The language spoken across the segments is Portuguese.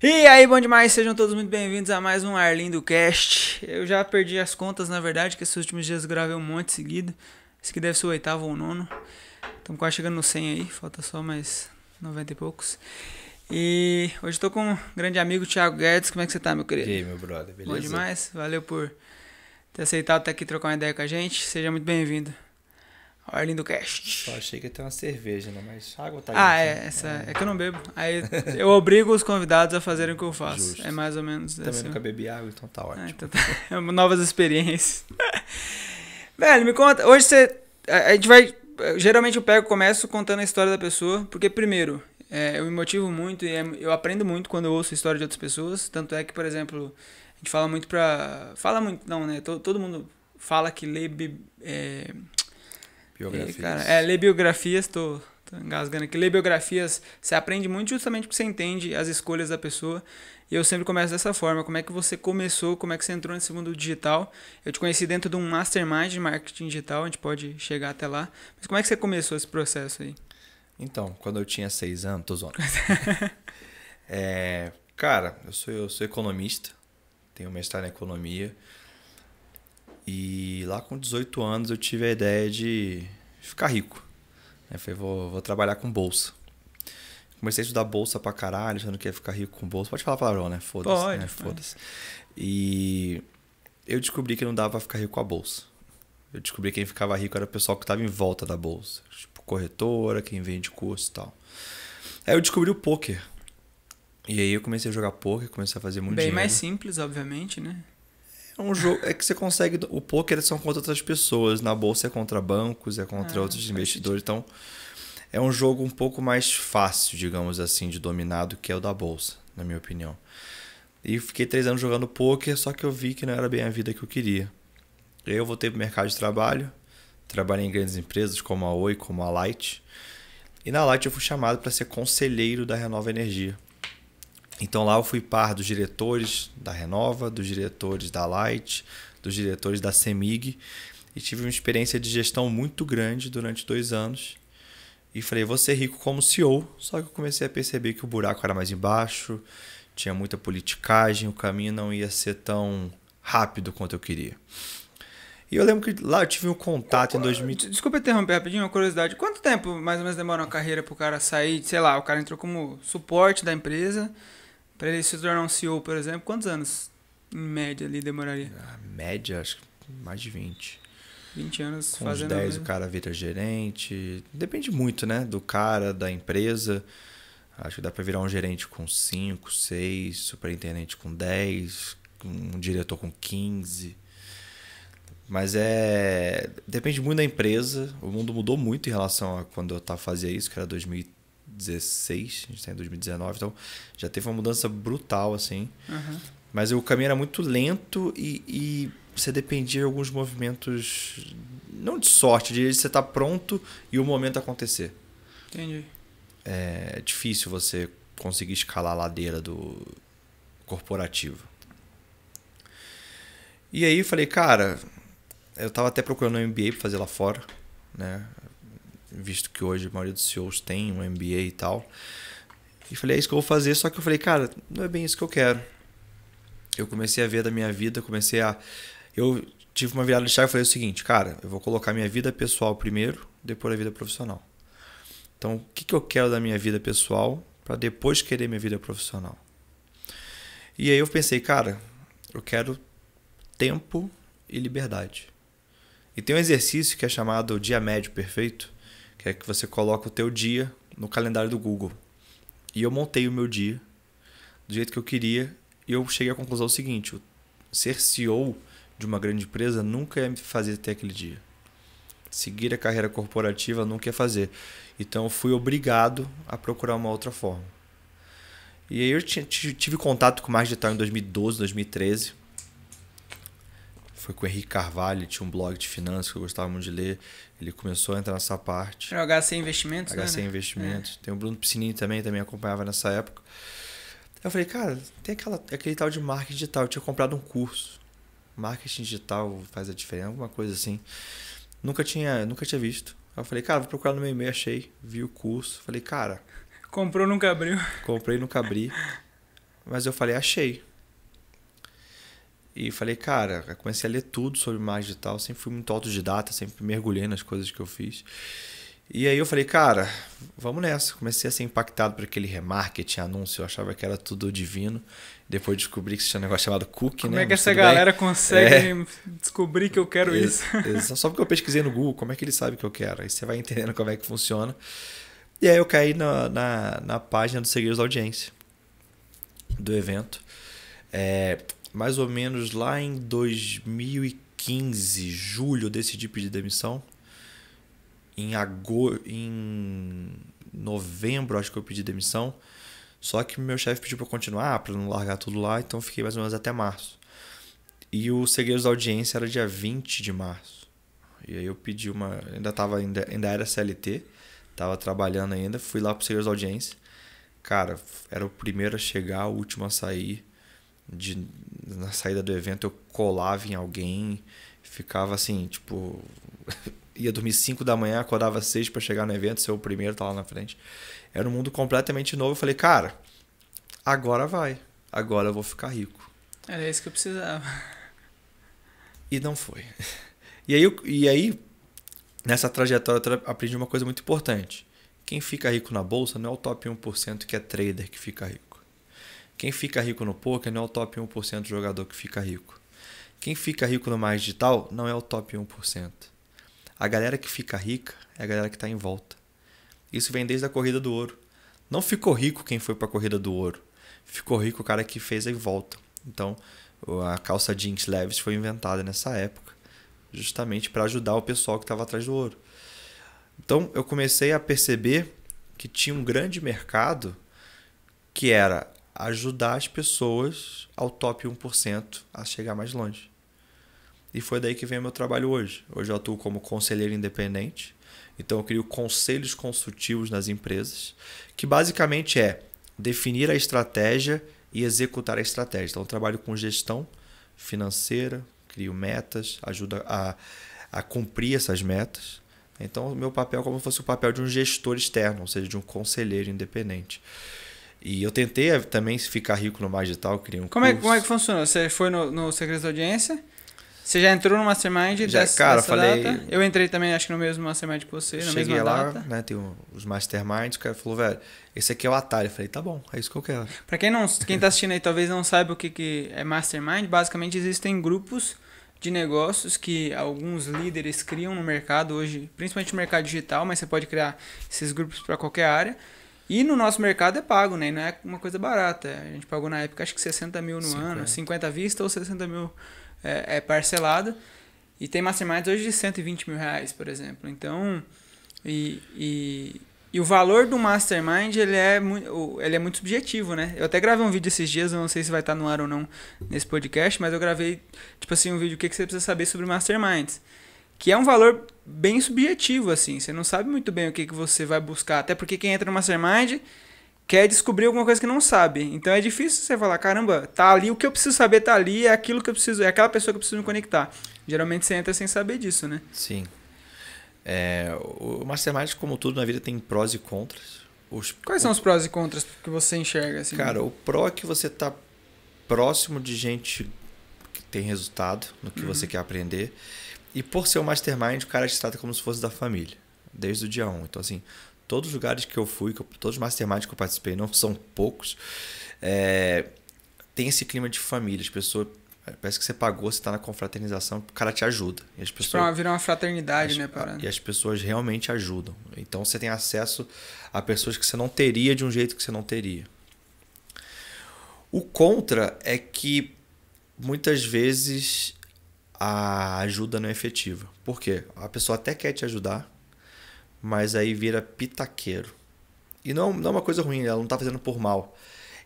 E aí, bom demais, sejam todos muito bem-vindos a mais um Arlindo Cast. Eu já perdi as contas, na verdade, que esses últimos dias eu gravei um monte seguido. Esse aqui deve ser o oitavo ou o nono. Estamos quase chegando no 100 aí, falta só mais 90 e poucos. E hoje estou com um grande amigo, Thiago Guedes. Como é que você tá, meu querido? E aí, meu brother, beleza? Bom demais, valeu por ter aceitado estar aqui trocar uma ideia com a gente. Seja muito bem-vindo ao Arlindo Cast. Só achei que ia ter uma cerveja, né? Mas água tá É que eu não bebo. Aí eu obrigo os convidados a fazerem o que eu faço. Justo. É mais ou menos Também assim. nunca bebi água, então tá ótimo. Então tá. Novas experiências. Velho, me conta. Hoje você. A gente vai. Geralmente começo contando a história da pessoa, porque primeiro, eu me motivo muito e eu aprendo muito quando eu ouço a história de outras pessoas. Tanto é que, por exemplo, a gente fala muito pra. Fala muito, não, né? Todo mundo fala que lê. Biografias. Ler biografias, tô engasgando aqui. Ler biografias, você aprende muito justamente porque você entende as escolhas da pessoa. E eu sempre começo dessa forma. Como é que você começou, como é que você entrou nesse mundo digital? Eu te conheci dentro de um mastermind de marketing digital, a gente pode chegar até lá. Mas como é que você começou esse processo aí? Então, quando eu tinha 6 anos, tô zoando. Cara, eu sou economista, tenho mestrado em economia. E lá com 18 anos eu tive a ideia de ficar rico. Eu falei, vou trabalhar com bolsa. Comecei a estudar bolsa pra caralho, achando que ia ficar rico com bolsa. Pode falar palavrão, né? Foda-se. Pode, Né? pode. Foda-se. E eu descobri que não dava pra ficar rico com a bolsa. Eu descobri que quem ficava rico era o pessoal que estava em volta da bolsa. Tipo, corretora, quem vende curso e tal. Aí eu descobri o poker. E aí eu comecei a jogar poker, comecei a fazer muito Bem dinheiro. mais simples, obviamente, né? É um jogo, é que você consegue. O poker são contra outras pessoas. Na bolsa é contra bancos, é contra outros investidores. Então, é um jogo um pouco mais fácil, digamos assim, de dominar do que é o da bolsa, na minha opinião. E fiquei 3 anos jogando poker, só que eu vi que não era bem a vida que eu queria. E aí eu voltei pro mercado de trabalho. Trabalhei em grandes empresas como a Oi, como a Light. E na Light eu fui chamado para ser conselheiro da Renova Energia. Então lá eu fui par dos diretores da Renova, dos diretores da Light, dos diretores da CEMIG e tive uma experiência de gestão muito grande durante 2 anos. E falei, vou ser rico como CEO, só que eu comecei a perceber que o buraco era mais embaixo, tinha muita politicagem, o caminho não ia ser tão rápido quanto eu queria. E eu lembro que lá eu tive um contato em 2000. Desculpa interromper rapidinho, uma curiosidade. Quanto tempo mais ou menos demora uma carreira pro cara sair? Sei lá, o cara entrou como suporte da empresa. Pra ele se tornar um CEO, por exemplo, quantos anos em média ali demoraria? A média, acho que mais de 20. 20 anos Com fazendo uns 10 o cara vira gerente. Depende muito, né? Do cara, da empresa. Acho que dá pra virar um gerente com 5, 6, superintendente com 10, um diretor com 15. Mas depende muito da empresa. O mundo mudou muito em relação a quando eu fazia isso, que era 2016, a gente está em 2019, então já teve uma mudança brutal, assim. Uhum. Mas o caminho era muito lento e você dependia de alguns movimentos, não de sorte, de você estar pronto e o momento acontecer. Entendi. É difícil você conseguir escalar a ladeira do corporativo. E aí eu falei, cara, eu estava até procurando um MBA para fazer lá fora, né? Visto que hoje a maioria dos CEOs tem um MBA e tal. E falei, é isso que eu vou fazer. Só que eu falei, cara, não é bem isso que eu quero. Eu comecei a ver da minha vida, eu tive uma virada de chave e falei o seguinte, cara, eu vou colocar minha vida pessoal primeiro, depois a vida profissional. Então, o que eu quero da minha vida pessoal para depois querer minha vida profissional? E aí eu pensei, cara, eu quero tempo e liberdade. E tem um exercício que é chamado dia médio perfeito, que é que você coloca o teu dia no calendário do Google. E eu montei o meu dia do jeito que eu queria e eu cheguei à conclusão seguinte, ser CEO de uma grande empresa nunca ia me fazer ter aquele dia. Seguir a carreira corporativa nunca ia fazer. Então eu fui obrigado a procurar uma outra forma. E aí eu tive contato com mais digital em 2012, 2013. Foi com o Henrique Carvalho, tinha um blog de finanças que eu gostava muito de ler. Ele começou a entrar nessa parte. Era o HC Investimentos, HC né? Investimentos. Tem o Bruno Piscininho também acompanhava nessa época. Eu falei, cara, tem aquele tal de marketing digital. Eu tinha comprado um curso. Marketing digital faz a diferença, alguma coisa assim. Nunca tinha visto. Aí eu falei, cara, vou procurar no meu e-mail, achei. Vi o curso. Falei, cara... Comprou, nunca abriu. Comprei, nunca abri. mas eu falei, achei. E falei, cara, eu comecei a ler tudo sobre marketing digital, sempre fui muito autodidata, sempre mergulhei nas coisas que eu fiz. E aí eu falei, cara, vamos nessa. Comecei a ser impactado por aquele remarketing, anúncio, eu achava que era tudo divino. Depois descobri que tinha um negócio chamado cookie, Como né? é que essa galera consegue descobrir que eu quero isso? Só porque eu pesquisei no Google, como é que ele sabe que eu quero? Aí você vai entendendo como é que funciona. E aí eu caí na página dos Segredos da Audiência, do evento. Mais ou menos lá em 2015, julho, eu decidi pedir demissão. Em novembro, acho que eu pedi demissão. Só que meu chefe pediu para continuar, para não largar tudo lá, então eu fiquei mais ou menos até março. E o Segredos da Audiência era dia 20 de março. E aí eu pedi ainda era CLT, tava trabalhando ainda, fui lá pro Segredos da Audiência. Cara, era o primeiro a chegar, o último a sair. Na saída do evento eu colava em alguém, ficava assim, tipo... ia dormir 5 da manhã, acordava 6 para chegar no evento, ser o primeiro, tá lá na frente. Era um mundo completamente novo. Eu falei, cara, agora vai. Agora eu vou ficar rico. Era isso que eu precisava. E não foi. E aí, nessa trajetória, eu aprendi uma coisa muito importante. Quem fica rico na bolsa não é o top 1% que é trader que fica rico. Quem fica rico no poker não é o top 1% do jogador que fica rico. Quem fica rico no mais digital não é o top 1%. A galera que fica rica é a galera que está em volta. Isso vem desde a corrida do ouro. Não ficou rico quem foi para a corrida do ouro. Ficou rico o cara que fez a volta. Então, a calça jeans Levi's foi inventada nessa época, justamente para ajudar o pessoal que estava atrás do ouro. Então, eu comecei a perceber que tinha um grande mercado que era ajudar as pessoas ao top 1% a chegar mais longe. E foi daí que vem o meu trabalho hoje. Hoje eu atuo como conselheiro independente. Então eu crio conselhos consultivos nas empresas, que basicamente é definir a estratégia e executar a estratégia. Então eu trabalho com gestão financeira, crio metas, ajudo a cumprir essas metas. Então o meu papel é como se fosse o papel de um gestor externo, ou seja, de um conselheiro independente. E eu tentei também ficar rico no mais digital, criei um Como é curso. que funcionou? Você foi no Segredos da Audiência? Você já entrou no Mastermind dessa data? Eu entrei também, acho que no mesmo Mastermind que você, na mesma lá, data. Né, tem os Masterminds, o cara falou, velho, esse aqui é o atalho. Eu falei, tá bom, é isso que eu quero. Pra quem tá assistindo aí talvez não saiba o que é Mastermind, basicamente existem grupos de negócios que alguns líderes criam no mercado hoje, principalmente no mercado digital, mas você pode criar esses grupos para qualquer área. E no nosso mercado é pago, né? Não é uma coisa barata. A gente pagou na época acho que 60 mil no ano, 50 à vista ou 60 mil é parcelado. E tem masterminds hoje de 120 mil reais, por exemplo. Então, e o valor do mastermind ele é muito subjetivo, né? Eu até gravei um vídeo esses dias, eu não sei se vai estar no ar ou não nesse podcast, mas eu gravei tipo assim, um vídeo o que você precisa saber sobre masterminds. Que é um valor bem subjetivo, assim. Você não sabe muito bem o que você vai buscar. Até porque quem entra no Mastermind quer descobrir alguma coisa que não sabe. Então é difícil você falar, caramba, tá ali, o que eu preciso saber tá ali, é aquilo que eu preciso, é aquela pessoa que eu preciso me conectar. Geralmente você entra sem saber disso, né? Sim. O Mastermind, como tudo na vida, tem prós e contras. Quais são os prós e contras que você enxerga? Assim? Cara, o pró é que você tá próximo de gente que tem resultado no que você quer aprender. E por ser um mastermind, o cara te trata como se fosse da família, desde o dia 1. Então, assim, todos os lugares que eu fui, todos os masterminds que eu participei, não são poucos, tem esse clima de família. As pessoas, parece que você pagou, você está na confraternização, o cara te ajuda. E as pessoas, virar uma fraternidade, né? E as pessoas realmente ajudam. Então, você tem acesso a pessoas que você não teria de um jeito que você não teria. O contra é que, muitas vezes, a ajuda não é efetiva. Por quê? A pessoa até quer te ajudar, mas aí vira pitaqueiro. E não é uma coisa ruim, ela não está fazendo por mal.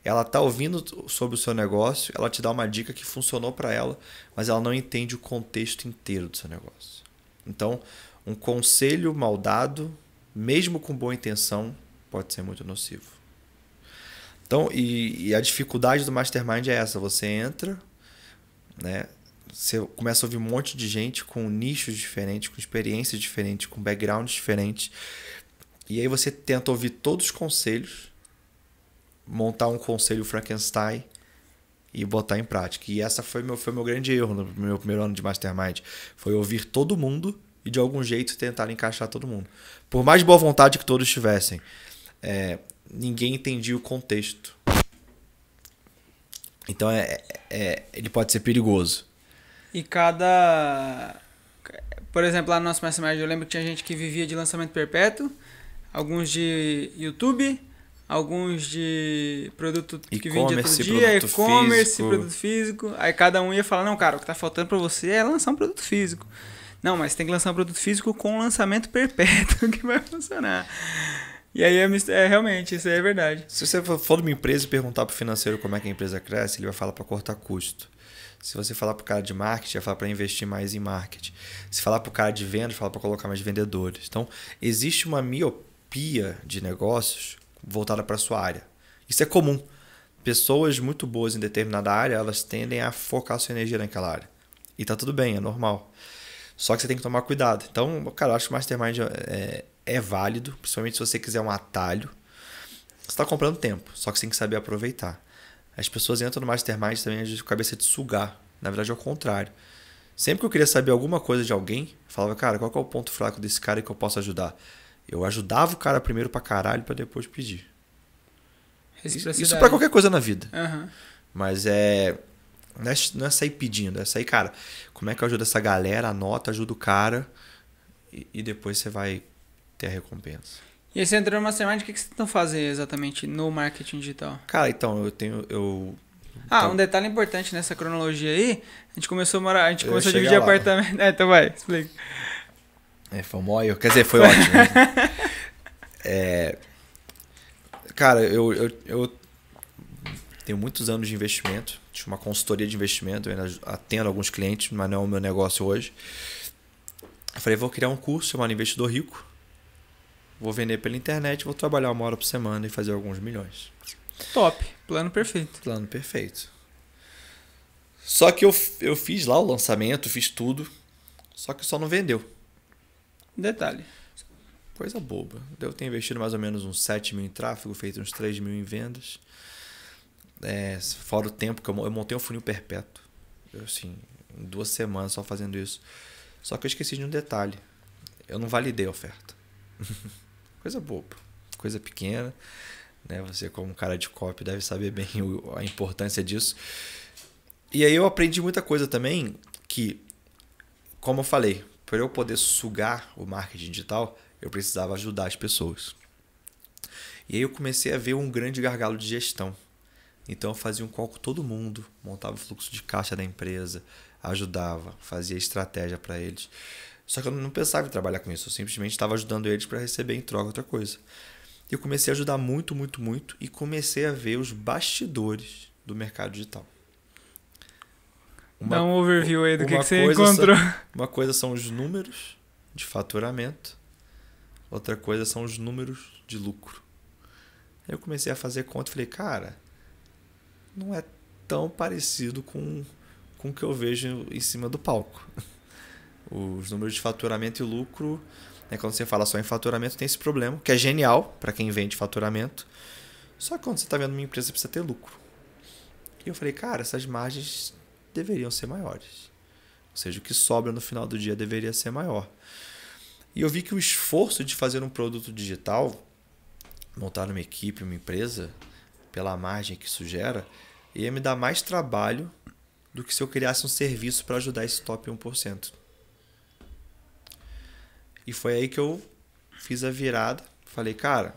Ela está ouvindo sobre o seu negócio, ela te dá uma dica que funcionou para ela, mas ela não entende o contexto inteiro do seu negócio. Então, um conselho mal dado, mesmo com boa intenção, pode ser muito nocivo. Então, e a dificuldade do Mastermind é essa. Você entra, né? Você começa a ouvir um monte de gente com nichos diferentes, com experiências diferentes, com backgrounds diferentes. E aí você tenta ouvir todos os conselhos, montar um conselho Frankenstein e botar em prática. E essa foi meu grande erro no meu primeiro ano de Mastermind. Foi ouvir todo mundo e de algum jeito tentar encaixar todo mundo. Por mais boa vontade que todos tivessem, ninguém entendia o contexto. Então ele pode ser perigoso. E por exemplo, lá no nosso Mastermind eu lembro que tinha gente que vivia de lançamento perpétuo, alguns de YouTube, alguns de produto que vendia todo dia, e-commerce, produto físico. Aí cada um ia falar, não, cara, o que tá faltando pra você é lançar um produto físico. Não, mas tem que lançar um produto físico com lançamento perpétuo que vai funcionar. E aí realmente, isso aí é verdade. Se você for numa empresa e perguntar pro financeiro como é que a empresa cresce, ele vai falar para cortar custo. Se você falar pro cara de marketing, vai falar para investir mais em marketing. Se falar pro cara de vendas, fala para colocar mais vendedores. Então, existe uma miopia de negócios voltada para sua área. Isso é comum. Pessoas muito boas em determinada área, elas tendem a focar sua energia naquela área. E tá tudo bem, é normal. Só que você tem que tomar cuidado. Então, cara, eu acho que o Mastermind é válido, principalmente se você quiser um atalho. Você está comprando tempo, só que você tem que saber aproveitar. As pessoas entram no Mastermind também de cabeça de sugar. Na verdade, é o contrário. Sempre que eu queria saber alguma coisa de alguém, eu falava, cara, qual que é o ponto fraco desse cara que eu posso ajudar? Eu ajudava o cara primeiro pra caralho pra depois pedir. Isso pra qualquer coisa na vida. Uhum. Mas não é sair pedindo, é sair, cara, como é que eu ajudo essa galera? Anota, ajuda o cara e depois você vai ter a recompensa. E aí você entrou no Mastermind, o que você tentou fazer exatamente no marketing digital? Cara, então, um detalhe importante nessa cronologia aí, a gente começou a dividir apartamento. Então vai, explica. Foi mó, quer dizer, foi ótimo. Né? Cara, eu tenho muitos anos de investimento, tinha uma consultoria de investimento, eu ainda atendo alguns clientes, mas não é o meu negócio hoje. Eu falei, vou criar um curso chamado Investidor Rico, vou vender pela internet, vou trabalhar 1 hora por semana e fazer alguns milhões. Top, plano perfeito. Plano perfeito. Só que eu fiz lá o lançamento, fiz tudo, só que só não vendeu. Detalhe. Coisa boba. Eu tenho investido mais ou menos uns 7 mil em tráfego, feito uns 3 mil em vendas. Fora o tempo que eu montei um funil perpétuo. Assim, em 2 semanas só fazendo isso. Só que eu esqueci de um detalhe. Eu não validei a oferta. Coisa boba. Coisa pequena. Né? Você, como um cara de copy, deve saber bem a importância disso. E aí eu aprendi muita coisa também que, como eu falei, para eu poder sugar o marketing digital, eu precisava ajudar as pessoas. E aí eu comecei a ver um grande gargalo de gestão. Então eu fazia um call com todo mundo, montava o fluxo de caixa da empresa, ajudava, fazia estratégia para eles. Só que eu não pensava em trabalhar com isso, eu simplesmente estava ajudando eles para receber em troca outra coisa. E eu comecei a ajudar muito, muito, muito e comecei a ver os bastidores do mercado digital. Dá um overview aí do que você encontrou. Uma coisa são os números de faturamento, outra coisa são os números de lucro. Aí eu comecei a fazer conta e falei, cara, não é tão parecido com o que eu vejo em cima do palco. Os números de faturamento e lucro, né, quando você fala só em faturamento, tem esse problema, que é genial para quem vende faturamento. Só que quando você está vendo uma empresa, você precisa ter lucro. E eu falei, cara, essas margens deveriam ser maiores. Ou seja, o que sobra no final do dia deveria ser maior. E eu vi que o esforço de fazer um produto digital, montar uma equipe, uma empresa, pela margem que isso gera, ia me dar mais trabalho do que se eu criasse um serviço para ajudar esse top 1%. E foi aí que eu fiz a virada. Falei, cara,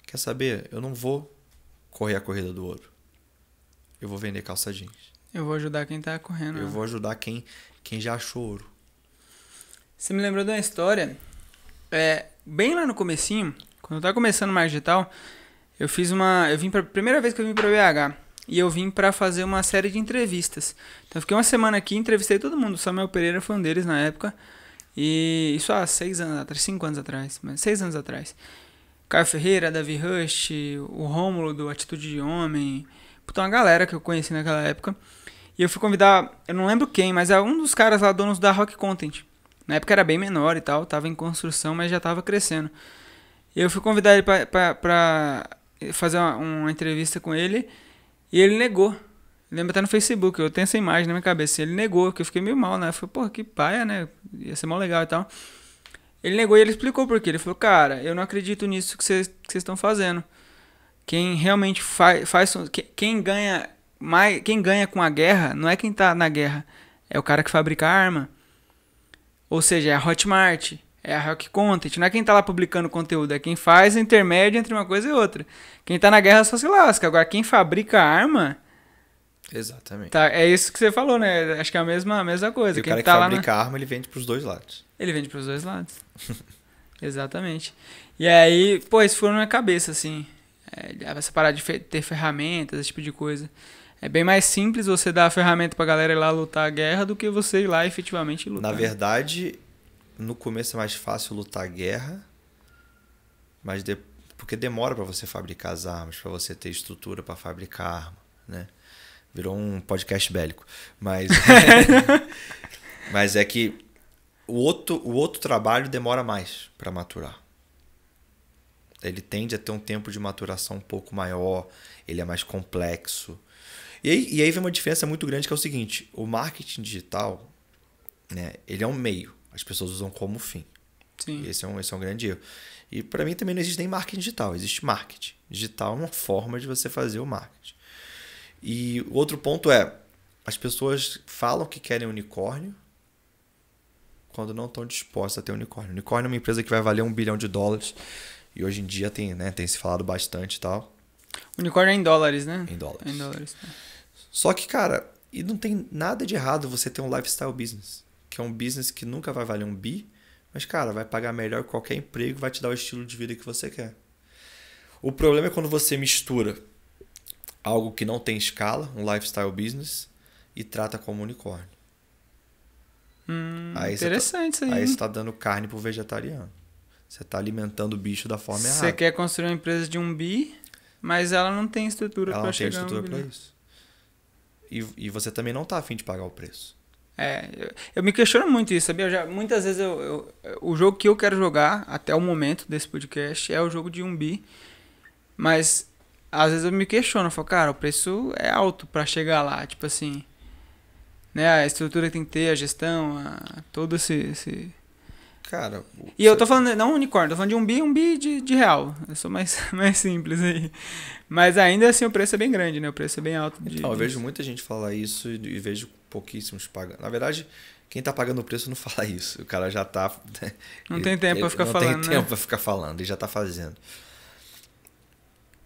quer saber? Eu não vou correr a corrida do ouro. Eu vou vender calça jeans. Eu vou ajudar quem tá correndo. Eu vou ajudar quem já achou ouro. Você me lembrou de uma história. Bem lá no comecinho, quando eu tava começando o marketing digital, primeira vez que eu vim pra BH. E eu vim pra fazer uma série de entrevistas. Então eu fiquei uma semana aqui, entrevistei todo mundo. O Samuel Pereira foi um deles na época. E isso há 6 anos atrás, 5 anos atrás, mas 6 anos atrás. Caio Ferreira, Davi Rush, o Rômulo do Atitude de Homem. Puta, uma galera que eu conheci naquela época. E eu fui convidar, eu não lembro quem, mas é um dos caras lá, donos da Rock Content. Na época era bem menor e tal, tava em construção, mas já tava crescendo. E eu fui convidar ele pra fazer uma entrevista com ele e ele negou. Lembra até no Facebook, eu tenho essa imagem na minha cabeça. Ele negou, que eu fiquei meio mal, né? Eu falei, porra, que paia, né? Ia ser mó legal e tal. Ele negou e ele explicou por quê. Ele falou, cara, eu não acredito nisso que vocês estão fazendo. Quem realmente quem ganha mais, quem ganha com a guerra não é quem tá na guerra, é o cara que fabrica a arma. Ou seja, é a Hotmart, é a Rock Content, não é quem tá lá publicando conteúdo, é quem faz o intermédio entre uma coisa e outra. Quem tá na guerra só se lasca. Agora, quem fabrica a arma... Exatamente. Tá, é isso que você falou, né? Acho que é a mesma coisa. E quem o cara tá que lá fabrica a arma, ele vende pros dois lados. Ele vende pros dois lados. Exatamente. E aí, pô, isso foi na minha cabeça, assim. Essa parada de ter ferramentas, esse tipo de coisa. É bem mais simples você dar a ferramenta pra galera ir lá lutar a guerra do que você ir lá efetivamente lutar. Na verdade, no começo é mais fácil lutar a guerra, mas porque demora pra você fabricar as armas, pra você ter estrutura pra fabricar a arma, né? Virou um podcast bélico. Mas, mas é que o outro trabalho demora mais pra maturar. Ele tende a ter um tempo de maturação um pouco maior, ele é mais complexo. E aí vem uma diferença muito grande, que é o seguinte: o marketing digital, né, ele é um meio, as pessoas usam como fim. Sim. Esse é um grande erro. E para mim também não existe nem marketing digital, existe marketing. Digital é uma forma de você fazer o marketing. E o outro ponto é, as pessoas falam que querem unicórnio quando não estão dispostas a ter unicórnio. Unicórnio é uma empresa que vai valer $1 bilhão. E hoje em dia tem se falado bastante e tal. Unicórnio é em dólares, né? Em dólares. Em dólares. Só que, cara, e não tem nada de errado você ter um lifestyle business, que é um business que nunca vai valer $1 bi, mas, cara, vai pagar melhor que qualquer emprego, vai te dar o estilo de vida que você quer. O problema é quando você mistura algo que não tem escala, um lifestyle business, e trata como unicórnio. Interessante isso aí. Aí você tá dando carne pro vegetariano. Você tá alimentando o bicho da forma errada. Você quer construir uma empresa de $1 bi, mas ela não tem estrutura para chegar a $1 estrutura bi. para isso. E você também não tá afim de pagar o preço. Eu me questiono muito isso, sabia? Muitas vezes o jogo que eu quero jogar, até o momento desse podcast, é o jogo de $1 bi. Mas às vezes eu me questiono, eu falo, cara, o preço é alto para chegar lá, tipo assim, né? A estrutura que tem que ter, a gestão, todo esse... Cara... E eu tô falando, não unicórnio, tô falando de $1 bi de real. Eu sou mais simples aí. Mas ainda assim o preço é bem grande, né? O preço é bem alto. Eu vejo muita gente falar isso e vejo pouquíssimos pagando. Na verdade, quem tá pagando o preço não fala isso. O cara já tá... Não tem tempo pra ficar falando, né? Não tem tempo pra ficar falando, ele já tá fazendo.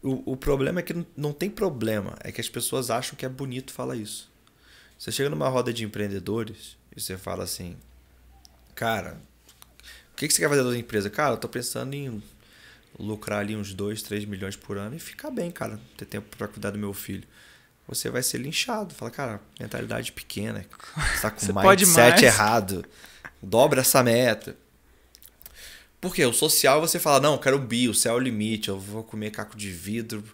O problema é que não tem problema. É que as pessoas acham que é bonito falar isso. Você chega numa roda de empreendedores e você fala assim, cara... O que você quer fazer da sua empresa? Cara, eu tô pensando em lucrar ali uns 2, 3 milhões por ano e ficar bem, cara. Ter tempo para cuidar do meu filho. Você vai ser linchado. Fala, cara, mentalidade pequena. Você tá com o mindset errado. Dobra essa meta. Por quê? O social você fala, não, eu quero o bi, o céu é o limite. Eu vou comer caco de vidro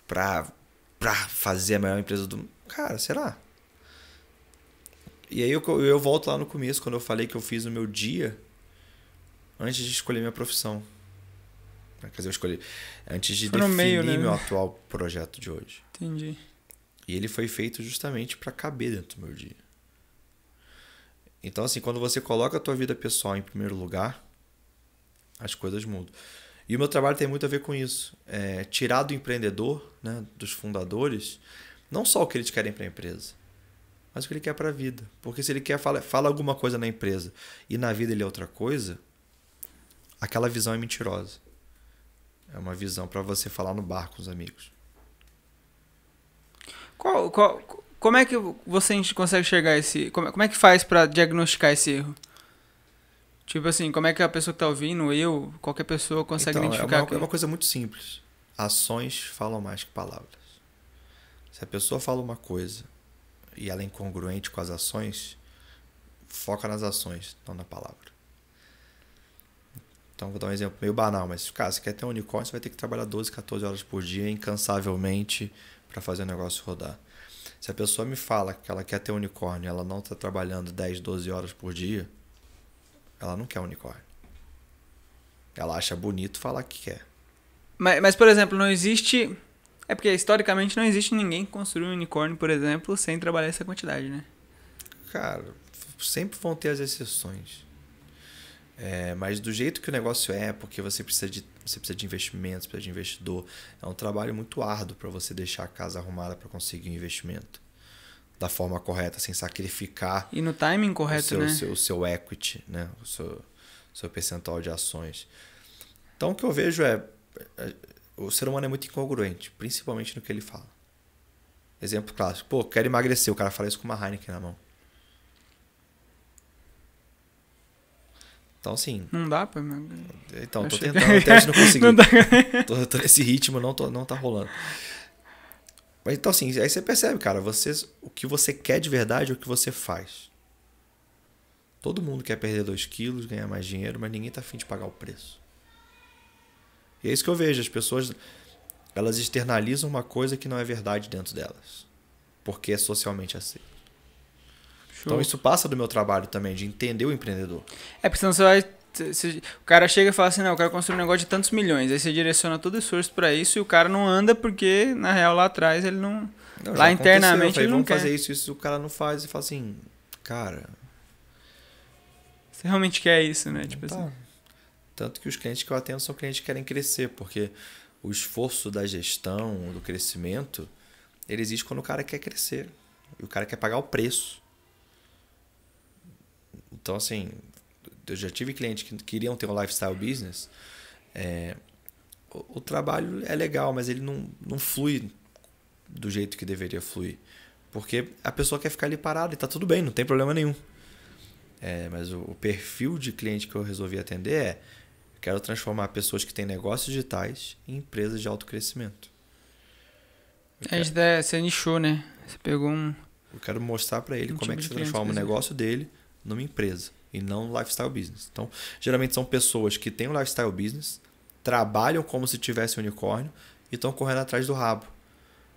pra fazer a maior empresa do... Cara, será? E aí eu volto lá no começo, quando eu falei que eu fiz o meu dia... antes de escolher minha profissão. Quer dizer, eu escolhi... antes de definir meu atual projeto de hoje. Entendi. E ele foi feito justamente para caber dentro do meu dia. Então, assim, quando você coloca a tua vida pessoal em primeiro lugar, as coisas mudam. E o meu trabalho tem muito a ver com isso. Tirar do empreendedor, né, dos fundadores, não só o que eles querem para a empresa, mas o que ele quer para a vida. Porque se ele quer fala alguma coisa na empresa e na vida ele é outra coisa... aquela visão é mentirosa. É uma visão para você falar no bar com os amigos. Como é que você consegue enxergar esse... Como é que faz para diagnosticar esse erro? Tipo assim, como é que a pessoa que tá ouvindo, qualquer pessoa consegue identificar? É uma coisa muito simples. Ações falam mais que palavras. Se a pessoa fala uma coisa e ela é incongruente com as ações, foca nas ações, não na palavra. Então, vou dar um exemplo meio banal, mas, cara, você quer ter um unicórnio, você vai ter que trabalhar 12, 14 horas por dia, incansavelmente, para fazer o negócio rodar. Se a pessoa me fala que ela quer ter um unicórnio e ela não está trabalhando 10, 12 horas por dia, ela não quer um unicórnio. Ela acha bonito falar que quer. Mas, por exemplo, não existe... É porque, historicamente, não existe ninguém que construiu um unicórnio, por exemplo, sem trabalhar essa quantidade, né? Cara, sempre vão ter as exceções. Mas do jeito que o negócio porque você precisa de investimentos, precisa de investidor. É um trabalho muito árduo para você deixar a casa arrumada para conseguir um investimento. Da forma correta, sem sacrificar... E no timing correto, né? O seu equity, né? O seu percentual de ações. Então, o que eu vejo o ser humano é muito incongruente, principalmente no que ele fala. Exemplo clássico. Pô, quero emagrecer. O cara fala isso com uma Heineken na mão. Então, assim... Não dá pra... Então, tô tentando, até hoje não consegui. Não dá. Tô nesse ritmo, não tá rolando. Mas, então, assim, aí você percebe, cara, o que você quer de verdade é o que você faz. Todo mundo quer perder 2 quilos, ganhar mais dinheiro, mas ninguém tá afim de pagar o preço. E é isso que eu vejo. As pessoas, elas externalizam uma coisa que não é verdade dentro delas. Porque é socialmente aceito. Show. Então isso passa do meu trabalho também, de entender o empreendedor. Porque senão você vai... O cara chega e fala assim, não, eu quero construir um negócio de tantos milhões. Aí você direciona todo o esforço pra isso e o cara não anda porque, na real, lá atrás ele não... lá internamente ele não quer. Vamos fazer isso, o cara não faz e fala assim, cara... Você realmente quer isso, né? Tipo assim. Tanto que os clientes que eu atendo são clientes que querem crescer, porque o esforço da gestão, do crescimento, ele existe quando o cara quer crescer. E o cara quer pagar o preço. Então, assim, eu já tive clientes que queriam ter um lifestyle business. O trabalho é legal, mas ele não flui do jeito que deveria fluir. Porque a pessoa quer ficar ali parada e tá tudo bem, não tem problema nenhum. Mas o perfil de cliente que eu resolvi atender quero transformar pessoas que têm negócios digitais em empresas de alto crescimento. Você nichou, né? Você pegou um... Eu quero mostrar para ele como é que se transforma o negócio dele numa empresa e não um lifestyle business. Então, geralmente são pessoas que têm um lifestyle business, trabalham como se tivesse um unicórnio e estão correndo atrás do rabo.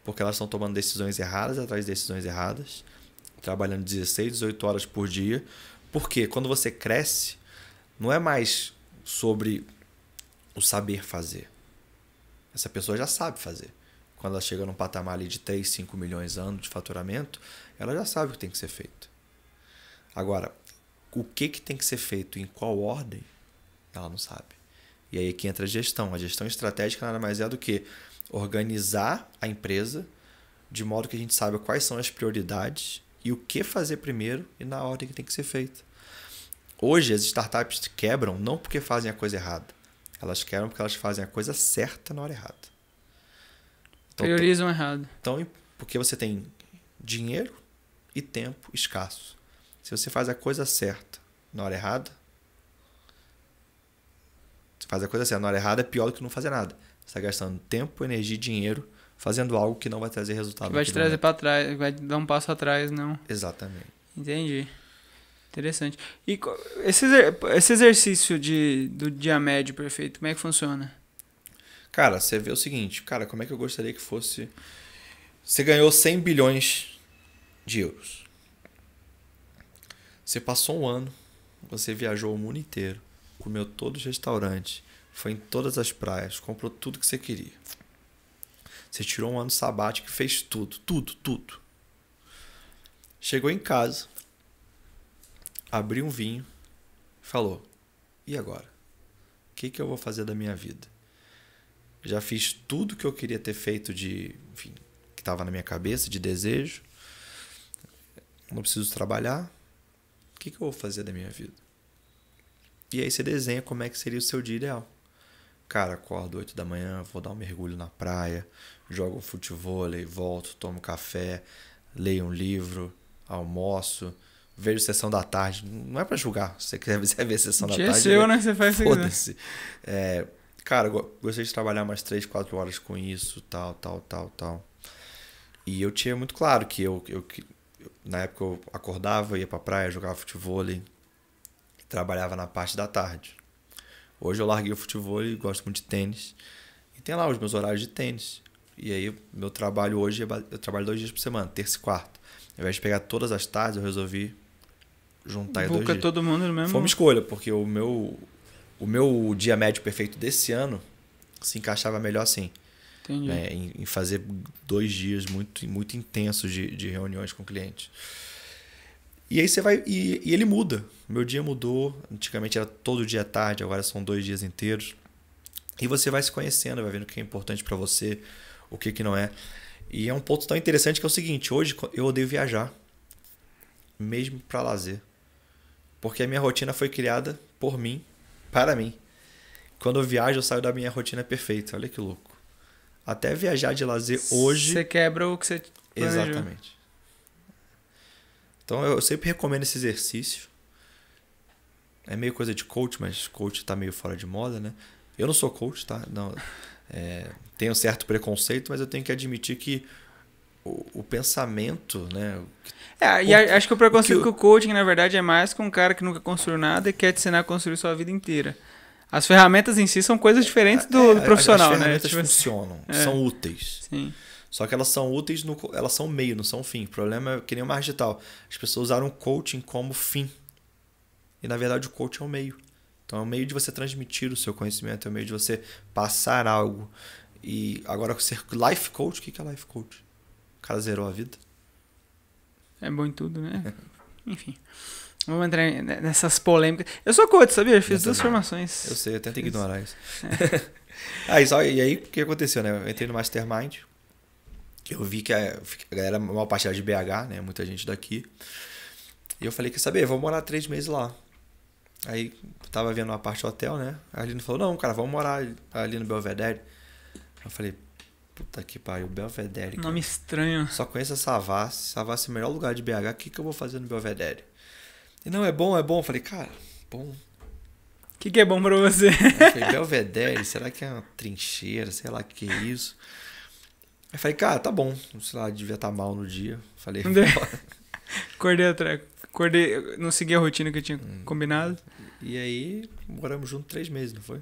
Porque elas estão tomando decisões erradas atrás de decisões erradas, trabalhando 16, 18 horas por dia. Porque quando você cresce, não é mais sobre o saber fazer. Essa pessoa já sabe fazer. Quando ela chega num patamar ali de 3, 5 milhões ano de faturamento, ela já sabe o que tem que ser feito. Agora, o que tem que ser feito, em qual ordem, ela não sabe. E aí que entra a gestão. A gestão estratégica nada mais é do que organizar a empresa de modo que a gente saiba quais são as prioridades e o que fazer primeiro e na ordem que tem que ser feito. Hoje as startups quebram não porque fazem a coisa errada. Elas quebram porque elas fazem a coisa certa na hora errada. Então, priorizam errado. Então, porque você tem dinheiro e tempo escasso. Se você faz a coisa certa na hora errada, é pior do que não fazer nada. Você está gastando tempo, energia e dinheiro fazendo algo que não vai trazer resultado. Que vai te trazer para trás, vai dar um passo atrás, não. Exatamente. Entendi. Interessante. E esse exercício do dia médio perfeito, como é que funciona? Cara, você vê o seguinte, cara, como é que eu gostaria que fosse... Você ganhou 100 bilhões de euros. Você passou um ano, você viajou o mundo inteiro, comeu todos os restaurantes, foi em todas as praias, comprou tudo que você queria. Você tirou um ano sabático e fez tudo. Chegou em casa, abriu um vinho, falou, e agora? O que eu vou fazer da minha vida? Já fiz tudo que eu queria ter feito que estava na minha cabeça, de desejo. Não preciso trabalhar. O que eu vou fazer da minha vida? E aí você desenha como é que seria o seu dia ideal. Cara, acordo 8 da manhã, vou dar um mergulho na praia, jogo um futevôlei, volto, tomo café, leio um livro, almoço, vejo Sessão da Tarde. Não é pra julgar. Se você quiser ver Sessão da Tarde... É seu, né? Você faz isso. Foda-se. Cara, gostei de trabalhar umas 3, 4 horas com isso, tal. E eu tinha muito claro que eu na época eu acordava, ia pra praia, jogava futevôlei, trabalhava na parte da tarde. Hoje eu larguei o futevôlei, gosto muito de tênis. E tem lá os meus horários de tênis. E aí, meu trabalho hoje, eu trabalho 2 dias por semana, terça e quarta. Ao invés de pegar todas as tardes, eu resolvi juntar em 2 dias. Todo mundo no mesmo... Foi uma escolha, porque o meu dia médio perfeito desse ano se encaixava melhor assim. Entendi. Né? Em fazer 2 dias muito, muito intensos de reuniões com clientes. E aí você vai... E ele muda. Meu dia mudou. Antigamente era todo dia à tarde, agora são 2 dias inteiros. E você vai se conhecendo, vai vendo o que é importante para você, o que não é. E é um ponto tão interessante que é o seguinte: hoje eu odeio viajar, mesmo para lazer. Porque a minha rotina foi criada por mim, para mim. Quando eu viajo, eu saio da minha rotina perfeita. Olha que louco. Até viajar de lazer hoje... Você quebra o que você planejou. Exatamente. Então eu sempre recomendo esse exercício. É meio coisa de coach, mas coach tá meio fora de moda, né? Eu não sou coach, tá? Não, tenho certo preconceito, mas eu tenho que admitir que o pensamento, né? E acho que o preconceito com o coaching, na verdade, é mais com um cara que nunca construiu nada e quer te ensinar a construir sua vida inteira. As ferramentas em si são coisas diferentes do profissional, as né? ferramentas funcionam, são úteis. Sim. Só que elas são úteis, elas são meio, não são fim. O problema é que nem o marketing digital. As pessoas usaram o coaching como fim. E na verdade o coaching é um meio. Então é um meio de você transmitir o seu conhecimento, é um meio de você passar algo. E agora ser life coach, o que é life coach? O cara zerou a vida. É bom em tudo, né? Enfim. Vamos entrar nessas polêmicas. Eu sou coach, sabia? Eu fiz 2 formações. Eu sei, eu tento ignorar isso. E aí, o que aconteceu, né? Eu entrei no Mastermind. Eu vi que a galera, uma parte era de BH, né? Muita gente daqui. E eu falei, quer saber? Vou morar 3 meses lá. Aí, eu tava vendo uma parte do hotel, né? A Aline falou, não, cara, vamos morar ali no Belvedere. Eu falei, puta que pariu, Belvedere. Nome estranho. Só conheço a Savassi. Savassi é o melhor lugar de BH. O que eu vou fazer no Belvedere? E não, é bom. Eu falei, cara, bom. O que é bom pra você? Eu falei, Belvedere, será que é uma trincheira? Sei lá o que é isso. Aí falei, cara, tá bom. Sei lá, devia estar mal no dia. Falei, Acordei, não segui a rotina que eu tinha combinado. E aí, moramos juntos 3 meses, não foi?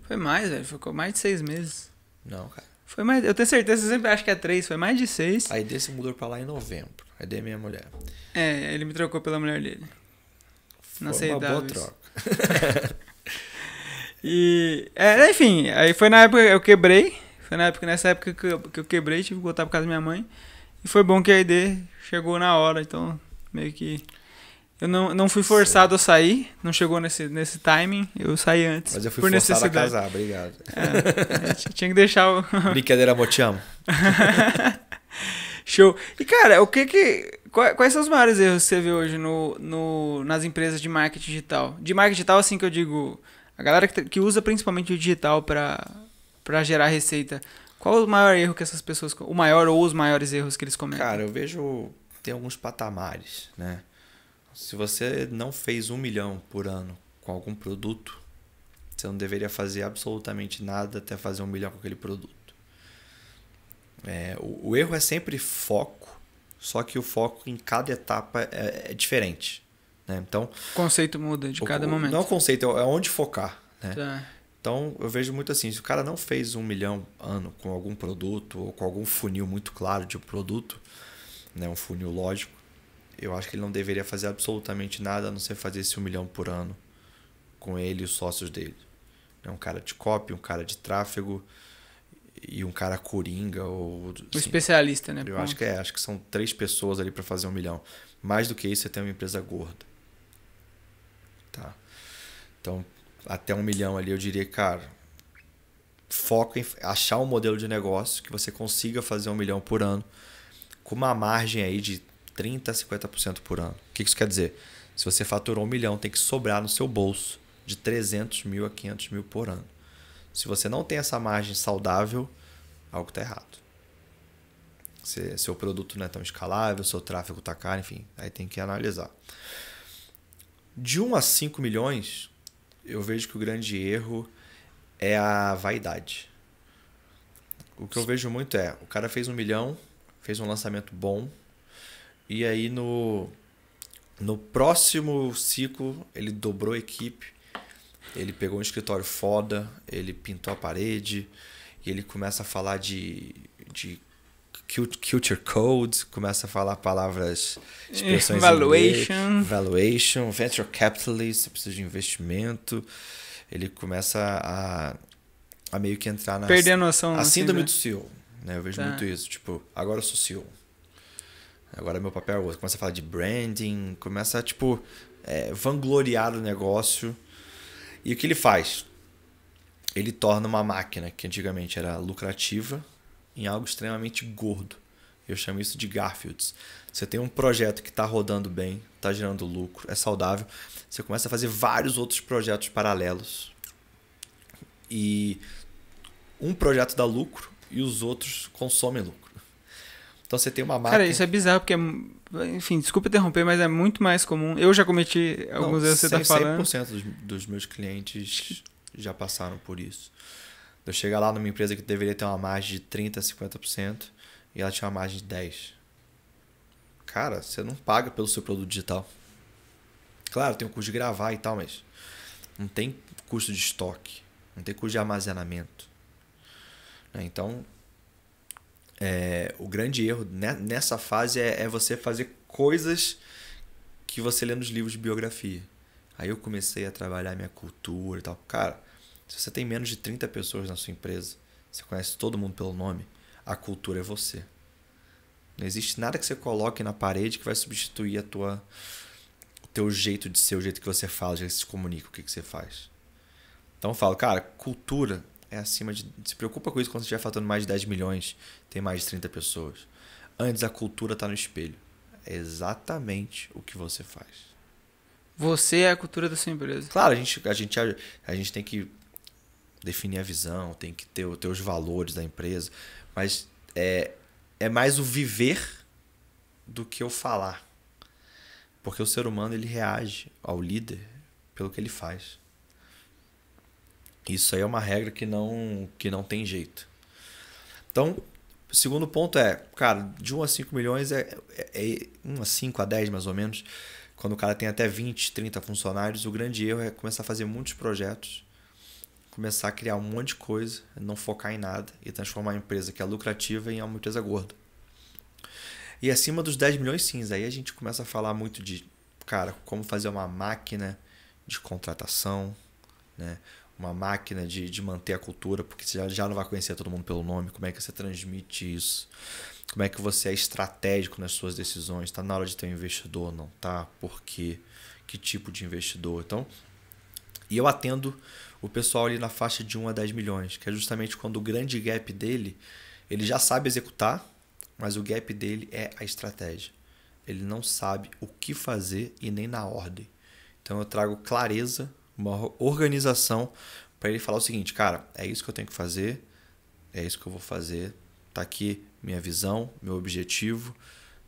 Foi mais, velho. Foi mais de 6 meses. Não, cara. Foi mais. Eu tenho certeza, você sempre acha que é 3. Foi mais de 6. Aí desse mudou pra lá em novembro. Aí dei minha mulher. Ele me trocou pela mulher dele. Não foi uma boa isso. troca. E... enfim, aí foi na época que eu quebrei. Nessa época que eu quebrei, tive que voltar pra casa da minha mãe. E foi bom que a ID chegou na hora, então meio que... Eu não fui forçado a sair, não chegou nesse timing, eu saí antes. Mas eu fui por forçado a necessidade. casar, obrigado. Tinha que deixar o... Brincadeira, amor, te amo. Show. E cara, quais são os maiores erros que você vê hoje nas empresas de marketing digital? De marketing digital, assim que eu digo, a galera que usa principalmente o digital para gerar receita. Qual o maior erro que essas pessoas... O maior ou os maiores erros que eles cometem? Cara, eu vejo... Tem alguns patamares, né? Se você não fez 1 milhão por ano com algum produto, você não deveria fazer absolutamente nada até fazer 1 milhão com aquele produto. O erro é sempre foco, só que o foco em cada etapa é diferente. Né? Então, o conceito muda de cada momento. Não é o conceito, é onde focar. Né? Tá. Então, eu vejo muito assim, se o cara não fez 1 milhão ano com algum produto ou com algum funil muito claro de um produto, né? Um funil lógico, eu acho que ele não deveria fazer absolutamente nada a não ser fazer esse 1 milhão por ano com ele e os sócios dele. Um cara de copy, um cara de tráfego e um cara coringa. Ou, assim, o especialista, né? Eu acho que são 3 pessoas ali para fazer 1 milhão. Mais do que isso, você tem uma empresa gorda. Tá? Então, até 1 milhão ali, eu diria, cara, foca em achar um modelo de negócio que você consiga fazer 1 milhão por ano com uma margem aí de 30% a 50% por ano. O que isso quer dizer? Se você faturou 1 milhão, tem que sobrar no seu bolso de 300 mil a 500 mil por ano. Se você não tem essa margem saudável, algo está errado. Seu produto não é tão escalável, seu tráfego está caro, enfim, aí tem que analisar. De 1 a 5 milhões, eu vejo que o grande erro é a vaidade. O que eu vejo muito é, o cara fez 1 milhão, fez um lançamento bom, e aí no próximo ciclo ele dobrou a equipe, ele pegou um escritório foda, ele pintou a parede, e ele começa a falar de culture code, começa a falar palavras, expressões valuation, venture capitalist, precisa de investimento, ele começa a meio que entrar na Perder a noção. a assim, síndrome né? do CEO, né? Eu vejo Tá. muito isso, tipo, agora eu sou CEO. Agora meu papel é outro. Começa a falar de branding, começa a, tipo, vangloriar o negócio. E o que ele faz? Ele torna uma máquina que antigamente era lucrativa em algo extremamente gordo. Eu chamo isso de Garfields. Você tem um projeto que está rodando bem, está gerando lucro, é saudável. Você começa a fazer vários outros projetos paralelos. E um projeto dá lucro e os outros consomem lucro. Então você tem uma máquina... Cara, isso é bizarro, porque, enfim, desculpa interromper, mas é muito mais comum. Eu já cometi alguns erros que você tá falando. 100% dos meus clientes já passaram por isso. Eu chegar lá numa empresa que deveria ter uma margem de 30%, 50% e ela tinha uma margem de 10%. Cara, você não paga pelo seu produto digital. Claro, tem o custo de gravar e tal, mas não tem custo de estoque, não tem custo de armazenamento. Então, o grande erro nessa fase é você fazer coisas que você lê nos livros de biografia. Aí eu comecei a trabalhar minha cultura e tal. Cara, se você tem menos de 30 pessoas na sua empresa, você conhece todo mundo pelo nome, a cultura é você. Não existe nada que você coloque na parede que vai substituir o teu jeito de ser, o jeito que você fala, o jeito que você se comunica, o que você faz. Então eu falo, cara, cultura é acima de... Se preocupa com isso quando você estiver faturando mais de 10 milhões, tem mais de 30 pessoas. Antes a cultura está no espelho. É exatamente o que você faz. Você é a cultura da sua empresa. Claro, a gente tem que definir a visão, tem que ter os valores da empresa, mas é mais o viver do que o falar. Porque o ser humano ele reage ao líder pelo que ele faz. Isso aí é uma regra que não tem jeito. Então, o segundo ponto cara, de 1 a 5 milhões 1 a 5 a 10 mais ou menos. Quando o cara tem até 20, 30 funcionários, o grande erro é começar a fazer muitos projetos, começar a criar um monte de coisa, não focar em nada e transformar a empresa que é lucrativa em uma empresa gorda. E acima dos 10 milhões, sim, aí a gente começa a falar muito de, cara, como fazer uma máquina de contratação, né? Uma máquina de manter a cultura, porque você já não vai conhecer todo mundo pelo nome, como é que você transmite isso, como é que você é estratégico nas suas decisões, está na hora de ter um investidor, não tá? Por quê? Que tipo de investidor? Então, e eu atendo o pessoal ali na faixa de 1 a 10 milhões, que é justamente quando o grande gap dele, ele já sabe executar, mas o gap dele é a estratégia. Ele não sabe o que fazer e nem na ordem. Então eu trago clareza, uma organização para ele falar o seguinte, cara, é isso que eu tenho que fazer, é isso que eu vou fazer, tá aqui minha visão, meu objetivo,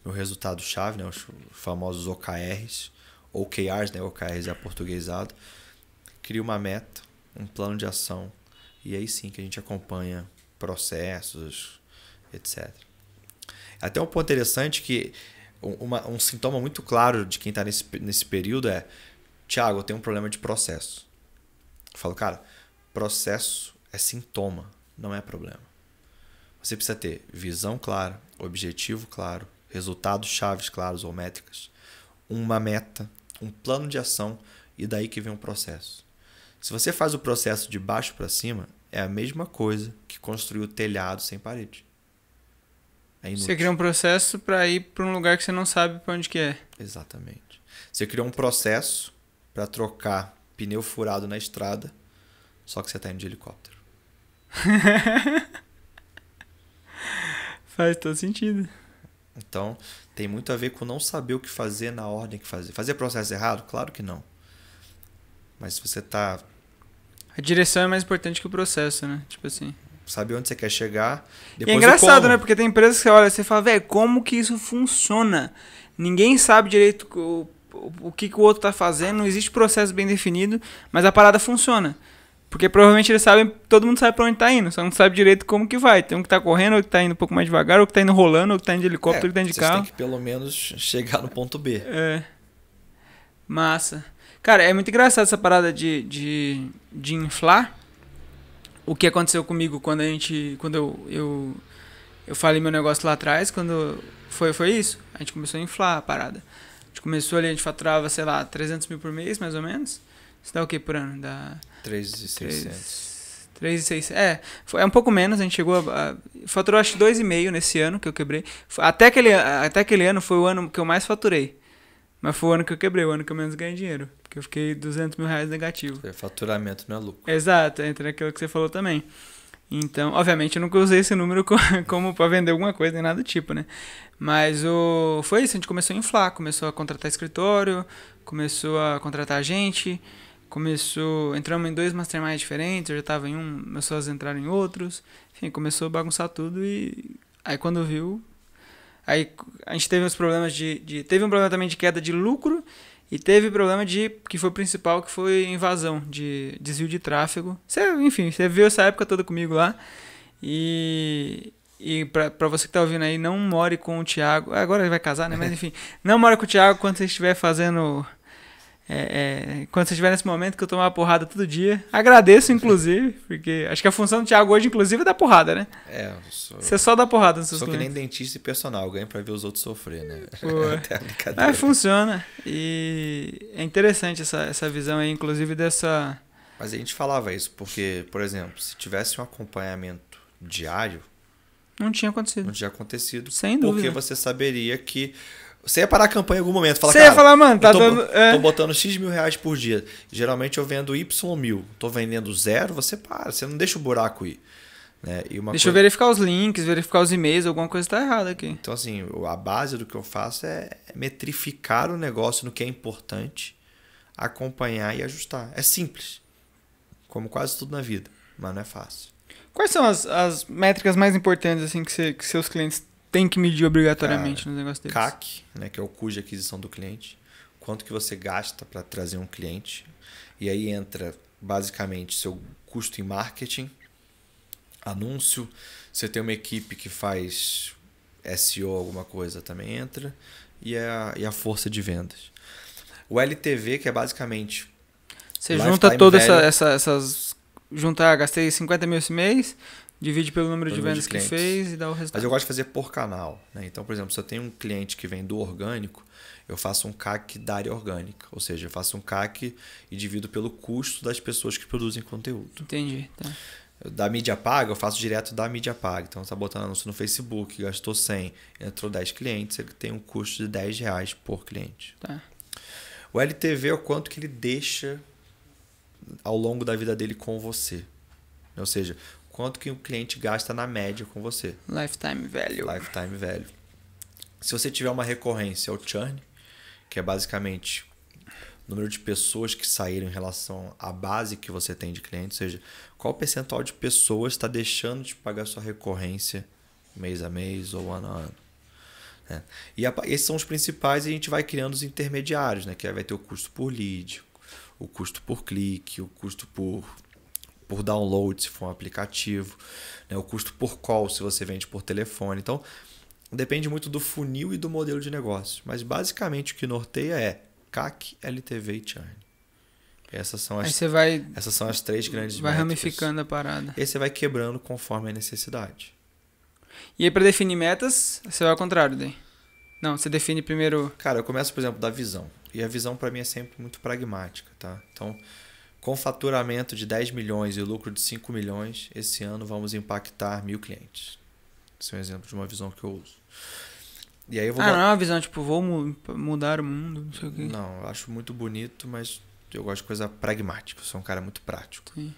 meu resultado-chave, né, os famosos OKRs, OKRs, né, OKRs é aportuguesado, cria uma meta, um plano de ação, e aí sim que a gente acompanha processos, etc. Até um ponto interessante que um sintoma muito claro de quem está nesse período é, Thiago, eu tenho um problema de processo. Eu falo, cara, processo é sintoma, não é problema. Você precisa ter visão clara, objetivo claro, resultados chaves claros ou métricas, uma meta, um plano de ação e daí que vem um processo. Se você faz o processo de baixo para cima, é a mesma coisa que construir o telhado sem parede. É inútil. Você cria um processo para ir para um lugar que você não sabe para onde que é. Exatamente. Você criou um processo para trocar pneu furado na estrada, só que você está indo de helicóptero. Faz todo sentido. Então, tem muito a ver com não saber o que fazer na ordem que fazer. Fazer processo errado? Claro que não. Mas se você tá... A direção é mais importante que o processo, né? Tipo assim. Sabe onde você quer chegar, E depois é engraçado, como. né? Porque tem empresas que você olha e você fala, velho, como que isso funciona? Ninguém sabe direito o que o outro tá fazendo, não existe processo bem definido, mas a parada funciona. Porque provavelmente eles sabem, todo mundo sabe pra onde tá indo, só não sabe direito como que vai. Tem um que tá correndo, outro que tá indo um pouco mais devagar, outro que tá indo rolando, outro que tá indo de helicóptero, outro que tá indo de carro. Você tem que pelo menos chegar no ponto B. É. Massa. Cara, é muito engraçado essa parada de inflar. O que aconteceu comigo quando eu falei meu negócio lá atrás, quando foi isso. A gente começou a inflar a parada. A gente começou ali, a gente faturava, sei lá, 300 mil por mês, mais ou menos. Isso dá o que por ano? Dá 3.600. 3,600. É um pouco menos, a gente chegou faturou acho que 2,5 nesse ano que eu quebrei. Até aquele ano foi o ano que eu mais faturei. Mas foi o ano que eu quebrei, o ano que eu menos ganhei dinheiro. Porque eu fiquei R$ 200 mil negativo. Faturamento não é lucro. Exato, entre aquilo que você falou também. Então, obviamente, eu nunca usei esse número como para vender alguma coisa, nem nada do tipo, né? Mas foi isso, a gente começou a inflar, começou a contratar escritório, começou a contratar gente, entramos em 2 masterminds diferentes, eu já estava em um, meus sócios entraram em outros, enfim, começou a bagunçar tudo e aí quando viu, aí a gente teve uns problemas teve um problema também de queda de lucro e teve problema que foi o principal, que foi invasão, de desvio de tráfego. Enfim, você viu essa época toda comigo lá. E pra você que tá ouvindo aí, não more com o Thiago. Agora ele vai casar, né? Mas enfim, não more com o Thiago quando você estiver fazendo... quando você estiver nesse momento que eu tomo uma porrada todo dia. Agradeço, inclusive, porque acho que a função do Thiago hoje, inclusive, é dar porrada, né? Você só dá porrada nos seus clientes. Sou que nem dentista e personal, eu ganho pra ver os outros sofrer, né? Mas funciona. E é interessante essa visão aí, inclusive, dessa... Mas a gente falava isso, porque, por exemplo, se tivesse um acompanhamento diário... Não tinha acontecido. Não tinha acontecido. Sem dúvida. Porque você saberia que... Você ia parar a campanha em algum momento. Você ia falar, mano, tá dando... Tô botando X mil reais por dia. Geralmente eu vendo Y mil. Tô vendendo 0, você para. Você não deixa o buraco ir. Né? Deixa eu verificar os links, verificar os e-mails. Alguma coisa tá errada aqui. Então, assim, a base do que eu faço é metrificar o negócio no que é importante, acompanhar e ajustar. É simples. Como quase tudo na vida. Mas não é fácil. Quais são as métricas mais importantes assim, que seus clientes tem que medir obrigatoriamente nos negócios deles? CAC, né, que é o custo de aquisição do cliente. Quanto que você gasta para trazer um cliente. E aí entra basicamente seu custo em marketing, anúncio. Você tem uma equipe que faz SEO, alguma coisa, também entra. E a força de vendas. O LTV, que é basicamente... Você junta todas essas... gastei 50 mil esse mês... Divide pelo número de vendas que fez e dá o resultado. Mas eu gosto de fazer por canal. Né? Então, por exemplo, se eu tenho um cliente que vem do orgânico, eu faço um CAC da área orgânica. Ou seja, eu faço um CAC e divido pelo custo das pessoas que produzem conteúdo. Entendi. Tá. Da mídia paga, eu faço direto da mídia paga. Então, você está botando anúncio no Facebook, gastou 100, entrou 10 clientes, você tem um custo de R$10 por cliente. Tá. O LTV é o quanto que ele deixa ao longo da vida dele com você. Ou seja... Quanto que o cliente gasta na média com você. Lifetime value. Lifetime value. Se você tiver uma recorrência, é o churn, que é basicamente o número de pessoas que saíram em relação à base que você tem de cliente. Ou seja, qual o percentual de pessoas está deixando de pagar sua recorrência mês a mês ou ano a ano. Né? E esses são os principais e a gente vai criando os intermediários, né? Que vai ter o custo por lead, o custo por clique, o custo por download, se for um aplicativo, né? O custo por call, se você vende por telefone. Então, depende muito do funil e do modelo de negócio. Mas, basicamente, o que norteia é CAC, LTV e churn. Essas são as 3 grandes vai métricas. Ramificando a parada. E aí você vai quebrando conforme a necessidade. E aí, para definir metas, você vai ao contrário, daí? Não, você define primeiro... Cara, eu começo, por exemplo, da visão. E a visão, para mim, é sempre muito pragmática, tá? Então... Com faturamento de 10 milhões e lucro de 5 milhões, esse ano vamos impactar 1.000 clientes. Esse é um exemplo de uma visão que eu uso. E aí eu vou não é uma visão tipo, vou mudar o mundo, não sei o quê. Não, eu acho muito bonito, mas eu gosto de coisa pragmática. Eu sou um cara muito prático. Sim.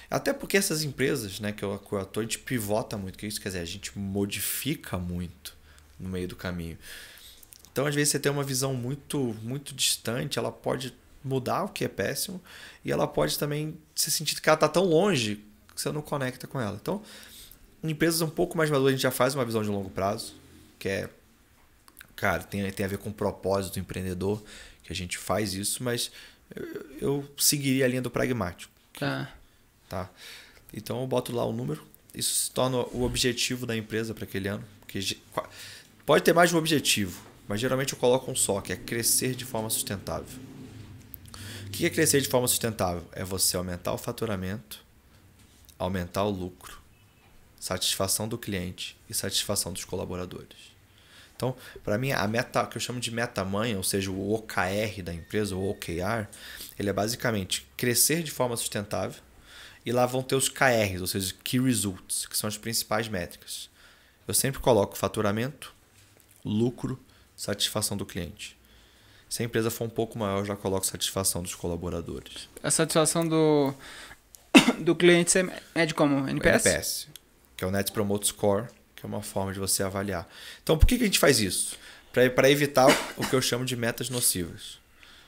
Até porque essas empresas, né, que eu atuo, a gente pivota muito. O que isso quer dizer? A gente modifica muito no meio do caminho. Então, às vezes, você tem uma visão muito, muito distante, ela pode... mudar, o que é péssimo, e ela pode também se sentir que ela está tão longe que você não conecta com ela. Então, em empresas um pouco mais maduras, a gente já faz uma visão de longo prazo, que é, cara, tem a ver com o propósito do empreendedor, que a gente faz isso, mas eu seguiria a linha do pragmático. Tá? Então, eu boto lá o número, isso se torna o objetivo da empresa para aquele ano, porque pode ter mais de um objetivo, mas geralmente eu coloco um só, que é crescer de forma sustentável. O que é crescer de forma sustentável? É você aumentar o faturamento, aumentar o lucro, satisfação do cliente e satisfação dos colaboradores. Então, para mim, a meta, que eu chamo de meta-manha, ou seja, o OKR da empresa, o OKR, ele é basicamente crescer de forma sustentável e lá vão ter os KRs, ou seja, Key Results, que são as principais métricas. Eu sempre coloco faturamento, lucro, satisfação do cliente. Se a empresa for um pouco maior, eu já coloco satisfação dos colaboradores. A satisfação do cliente você mede como? NPS? NPS, que é o Net Promoter Score, que é uma forma de você avaliar. Então, por que a gente faz isso? Para evitar o que eu chamo de metas nocivas.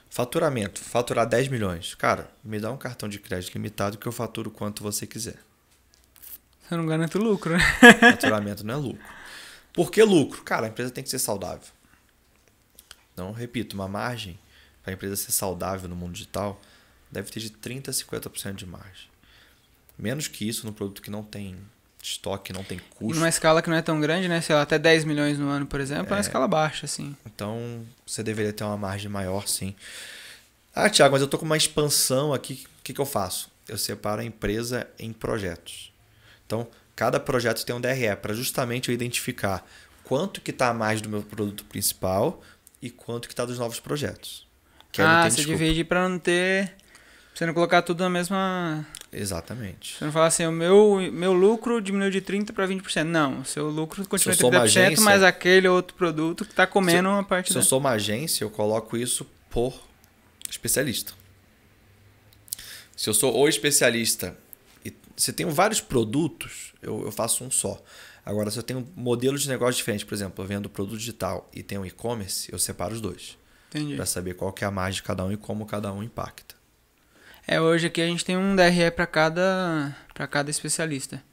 Faturamento, faturar 10 milhões. Cara, me dá um cartão de crédito limitado que eu faturo quanto você quiser. Você não garante o lucro, né? Faturamento não é lucro. Por que lucro? Cara, a empresa tem que ser saudável. Então, repito, uma margem para a empresa ser saudável no mundo digital deve ter de 30% a 50% de margem. Menos que isso no produto que não tem estoque, não tem E custo. numa escala que não é tão grande, né? Sei lá, até 10 milhões no ano, por exemplo, é uma escala baixa, assim. Então, você deveria ter uma margem maior, sim. Ah, Thiago, mas eu estou com uma expansão aqui. O que eu faço? Eu separo a empresa em projetos. Então, cada projeto tem um DRE para justamente eu identificar quanto que está a mais do meu produto principal e quanto que está dos novos projetos. Que aí não tem Você desculpa. divide para não ter... Você não colocar tudo na mesma... Exatamente. Você não falar assim, o meu lucro diminuiu de 30% para 20%. Não, o seu lucro continua Se eu sou uma 30%, agência, mas aquele outro produto que está comendo uma parte Se eu sou uma agência, eu coloco isso por especialista. Se eu sou o especialista e se eu tenho vários produtos, eu faço um só. Agora, se eu tenho modelos de negócio diferentes, por exemplo, eu vendo produto digital e tenho e-commerce, eu separo os dois. Entendi. Para saber qual que é a margem de cada um e como cada um impacta. Hoje aqui a gente tem um DRE para cada especialista.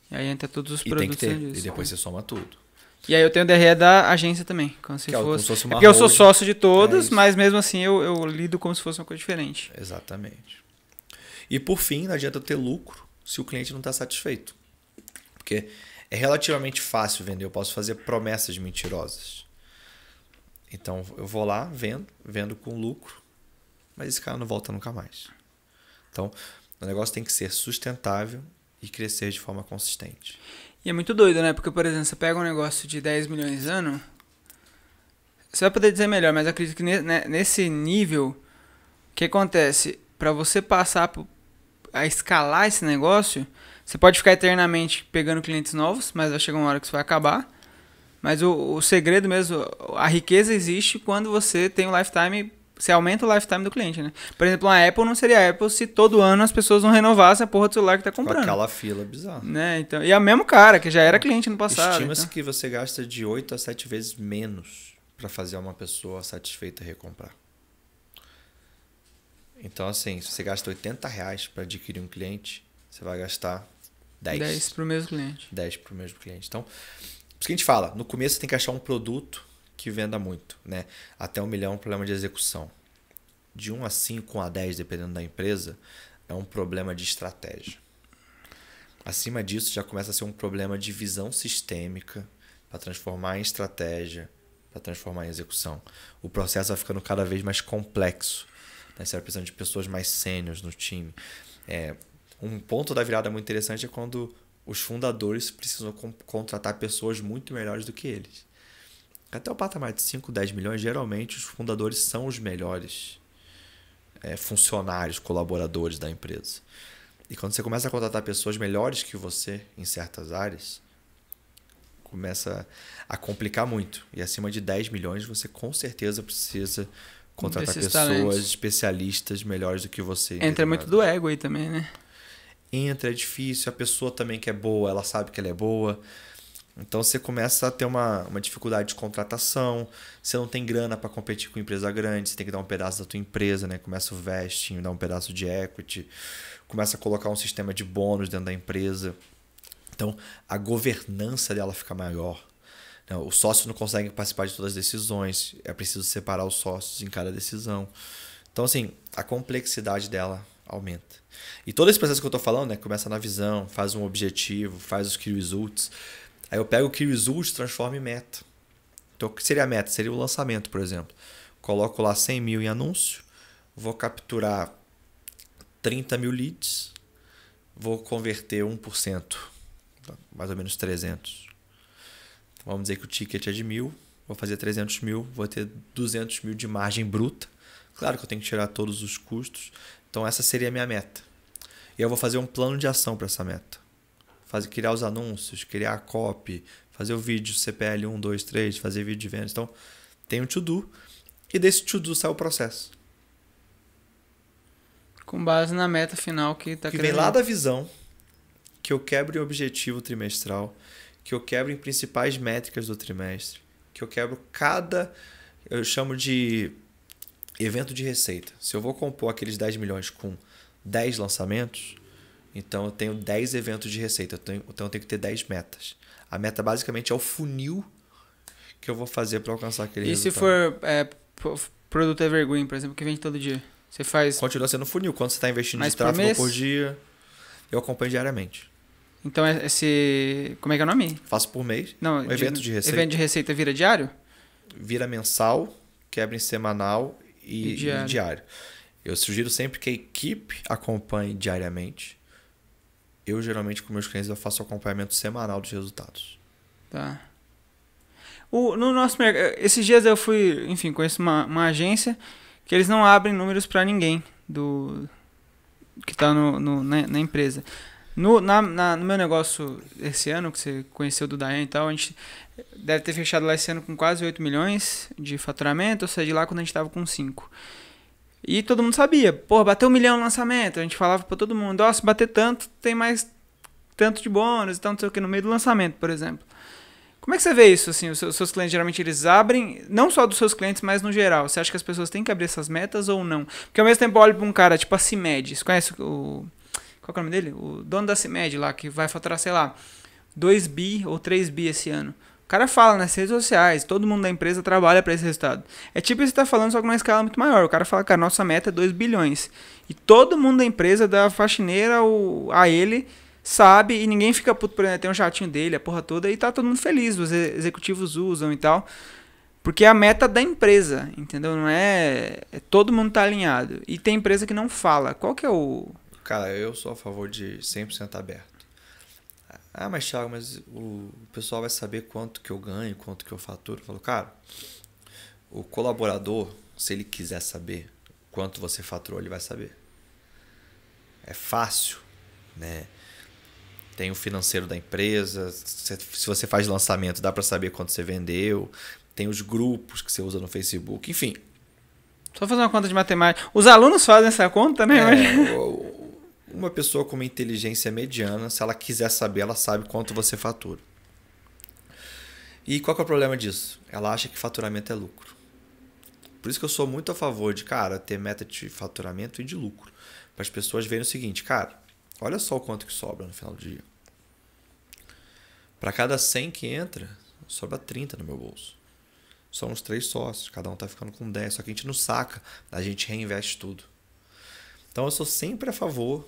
E aí entra todos os E produtos. tem que ter, disso. e depois você soma tudo. E aí eu tenho o DRE da agência também. Como se Que é como fosse... se fosse É uma porque eu sou holding. sócio de todos, É isso. mas mesmo assim eu lido como se fosse uma coisa diferente. Exatamente. E por fim, não adianta eu ter lucro se o cliente não está satisfeito. Porque é relativamente fácil vender, eu posso fazer promessas mentirosas. Então eu vou lá, vendo com lucro, mas esse cara não volta nunca mais. Então o negócio tem que ser sustentável e crescer de forma consistente. E é muito doido, né? Porque, por exemplo, você pega um negócio de 10 milhões ano, você vai poder dizer melhor, mas eu acredito que nesse nível, o que acontece? Para você passar a escalar esse negócio, você pode ficar eternamente pegando clientes novos, mas vai chegar uma hora que isso vai acabar. Mas o segredo mesmo, a riqueza existe quando você tem um lifetime, você aumenta o lifetime do cliente, né? Por exemplo, uma Apple não seria Apple se todo ano as pessoas não renovassem a porra do celular que tá comprando. Com aquela fila bizarra. Né? Então, e é o mesmo cara, que já era cliente no passado. Estima-se então. que você gasta de 8 a 7 vezes menos para fazer uma pessoa satisfeita recomprar. Então, assim, se você gasta R$80 para adquirir um cliente, você vai gastar 10 pro mesmo cliente. 10 para o mesmo cliente. Então, por isso que a gente fala, no começo você tem que achar um produto que venda muito, né? Até 1 milhão é um problema de execução. De 1 a 5, 1 a 10, dependendo da empresa, é um problema de estratégia. Acima disso, já começa a ser um problema de visão sistêmica para transformar em estratégia, para transformar em execução. O processo vai ficando cada vez mais complexo. Né? Você vai precisando de pessoas mais sêniores no time. Um ponto da virada muito interessante é quando os fundadores precisam contratar pessoas muito melhores do que eles. Até o patamar de 5, 10 milhões, geralmente os fundadores são os melhores funcionários, colaboradores da empresa. E quando você começa a contratar pessoas melhores que você em certas áreas, começa a complicar muito. E acima de 10 milhões, você com certeza precisa contratar Desses pessoas talentos. especialistas melhores do que você. Entra muito do ego aí também, né? Entra, é difícil. A pessoa também que é boa, ela sabe que ela é boa. Então você começa a ter uma dificuldade de contratação. Você não tem grana para competir com empresa grande. Você tem que dar um pedaço da tua empresa, né? Começa o vesting, dá um pedaço de equity. Começa a colocar um sistema de bônus dentro da empresa. Então a governança dela fica maior. O sócio não consegue participar de todas as decisões. É preciso separar os sócios em cada decisão. Então assim, a complexidade dela aumenta. E todo esse processo que eu estou falando, né? Começa na visão, faz um objetivo, faz os key results. Aí eu pego o key results e transformo em meta. Então, o que seria a meta? Seria o lançamento, por exemplo. Coloco lá 100 mil em anúncio, vou capturar 30 mil leads, vou converter 1%, mais ou menos 300. Vamos dizer que o ticket é de 1.000, vou fazer 300 mil, vou ter 200 mil de margem bruta. Claro que eu tenho que tirar todos os custos. Então, essa seria a minha meta. E eu vou fazer um plano de ação para essa meta. Criar os anúncios, criar a copy, fazer o vídeo CPL 1, 2, 3, fazer vídeo de vendas. Então, tem um to-do. E desse to-do sai o processo. Com base na meta final que tá Que vem lá da visão, que eu quebro em objetivo trimestral, que eu quebro em principais métricas do trimestre, que eu quebro eu chamo de evento de receita. Se eu vou compor aqueles 10 milhões com 10 lançamentos, então eu tenho 10 eventos de receita. Então eu tenho que ter 10 metas. A meta basicamente é o funil que eu vou fazer para alcançar aquele resultado. Se for produto evergreen, por exemplo, que vende todo dia? Você faz... Continua sendo funil. Quando você está investindo de tráfego por dia, eu acompanho diariamente. Então como é que é o nome? Faço por mês. Não, um evento de receita. Evento de receita vira diário? Vira mensal, quebra em semanal e diário. Eu sugiro sempre que a equipe acompanhe diariamente. Eu, geralmente, com meus clientes, eu faço acompanhamento semanal dos resultados. Tá. No nosso mercado, esses dias eu fui, enfim, conheço uma agência que eles não abrem números para ninguém que está na empresa. No meu negócio esse ano, que você conheceu do Dayan e tal, a gente deve ter fechado lá esse ano com quase 8 milhões de faturamento, eu saí de lá quando a gente estava com 5. E todo mundo sabia, porra, bateu 1 milhão no lançamento. A gente falava pra todo mundo, ó, se bater tanto, tem mais tanto de bônus e tal, não sei o que, no meio do lançamento, por exemplo. Como é que você vê isso, assim? Os seus clientes, geralmente, eles abrem, não só dos seus clientes, mas no geral. Você acha que as pessoas têm que abrir essas metas ou não? Porque ao mesmo tempo eu olho pra um cara, tipo a CIMED, você conhece qual que é o nome dele? O dono da CIMED lá, que vai faturar, sei lá, 2 bi ou 3 bi esse ano. O cara fala nas redes sociais, todo mundo da empresa trabalha para esse resultado. É tipo isso que você tá falando, só que numa escala muito maior. O cara fala, cara, nossa meta é 2 bilhões. E todo mundo da empresa, da faxineira a ele, sabe, e ninguém fica puto por ele. Tem um jatinho dele, a porra toda, e tá todo mundo feliz. Os executivos usam e tal. Porque é a meta da empresa, entendeu? Não é... todo mundo tá alinhado. E tem empresa que não fala. Qual que é o... Cara, eu sou a favor de 100% aberto. Ah, mas Thiago, mas o pessoal vai saber quanto que eu ganho, quanto que eu faturo. Eu falo, cara, o colaborador, se ele quiser saber quanto você faturou, ele vai saber. É fácil, né? Tem o financeiro da empresa, se você faz lançamento, dá para saber quanto você vendeu. Tem os grupos que você usa no Facebook, enfim. Só fazer uma conta de matemática. Os alunos fazem essa conta, né? Uma pessoa com uma inteligência mediana, se ela quiser saber, ela sabe quanto você fatura. E qual que é o problema disso? Ela acha que faturamento é lucro. Por isso que eu sou muito a favor de, cara, ter meta de faturamento e de lucro. Para as pessoas verem o seguinte, cara, olha só o quanto que sobra no final do dia. Para cada 100 que entra, sobra 30 no meu bolso. Somos 3 sócios, cada um tá ficando com 10, só que a gente não saca, a gente reinveste tudo. Então eu sou sempre a favor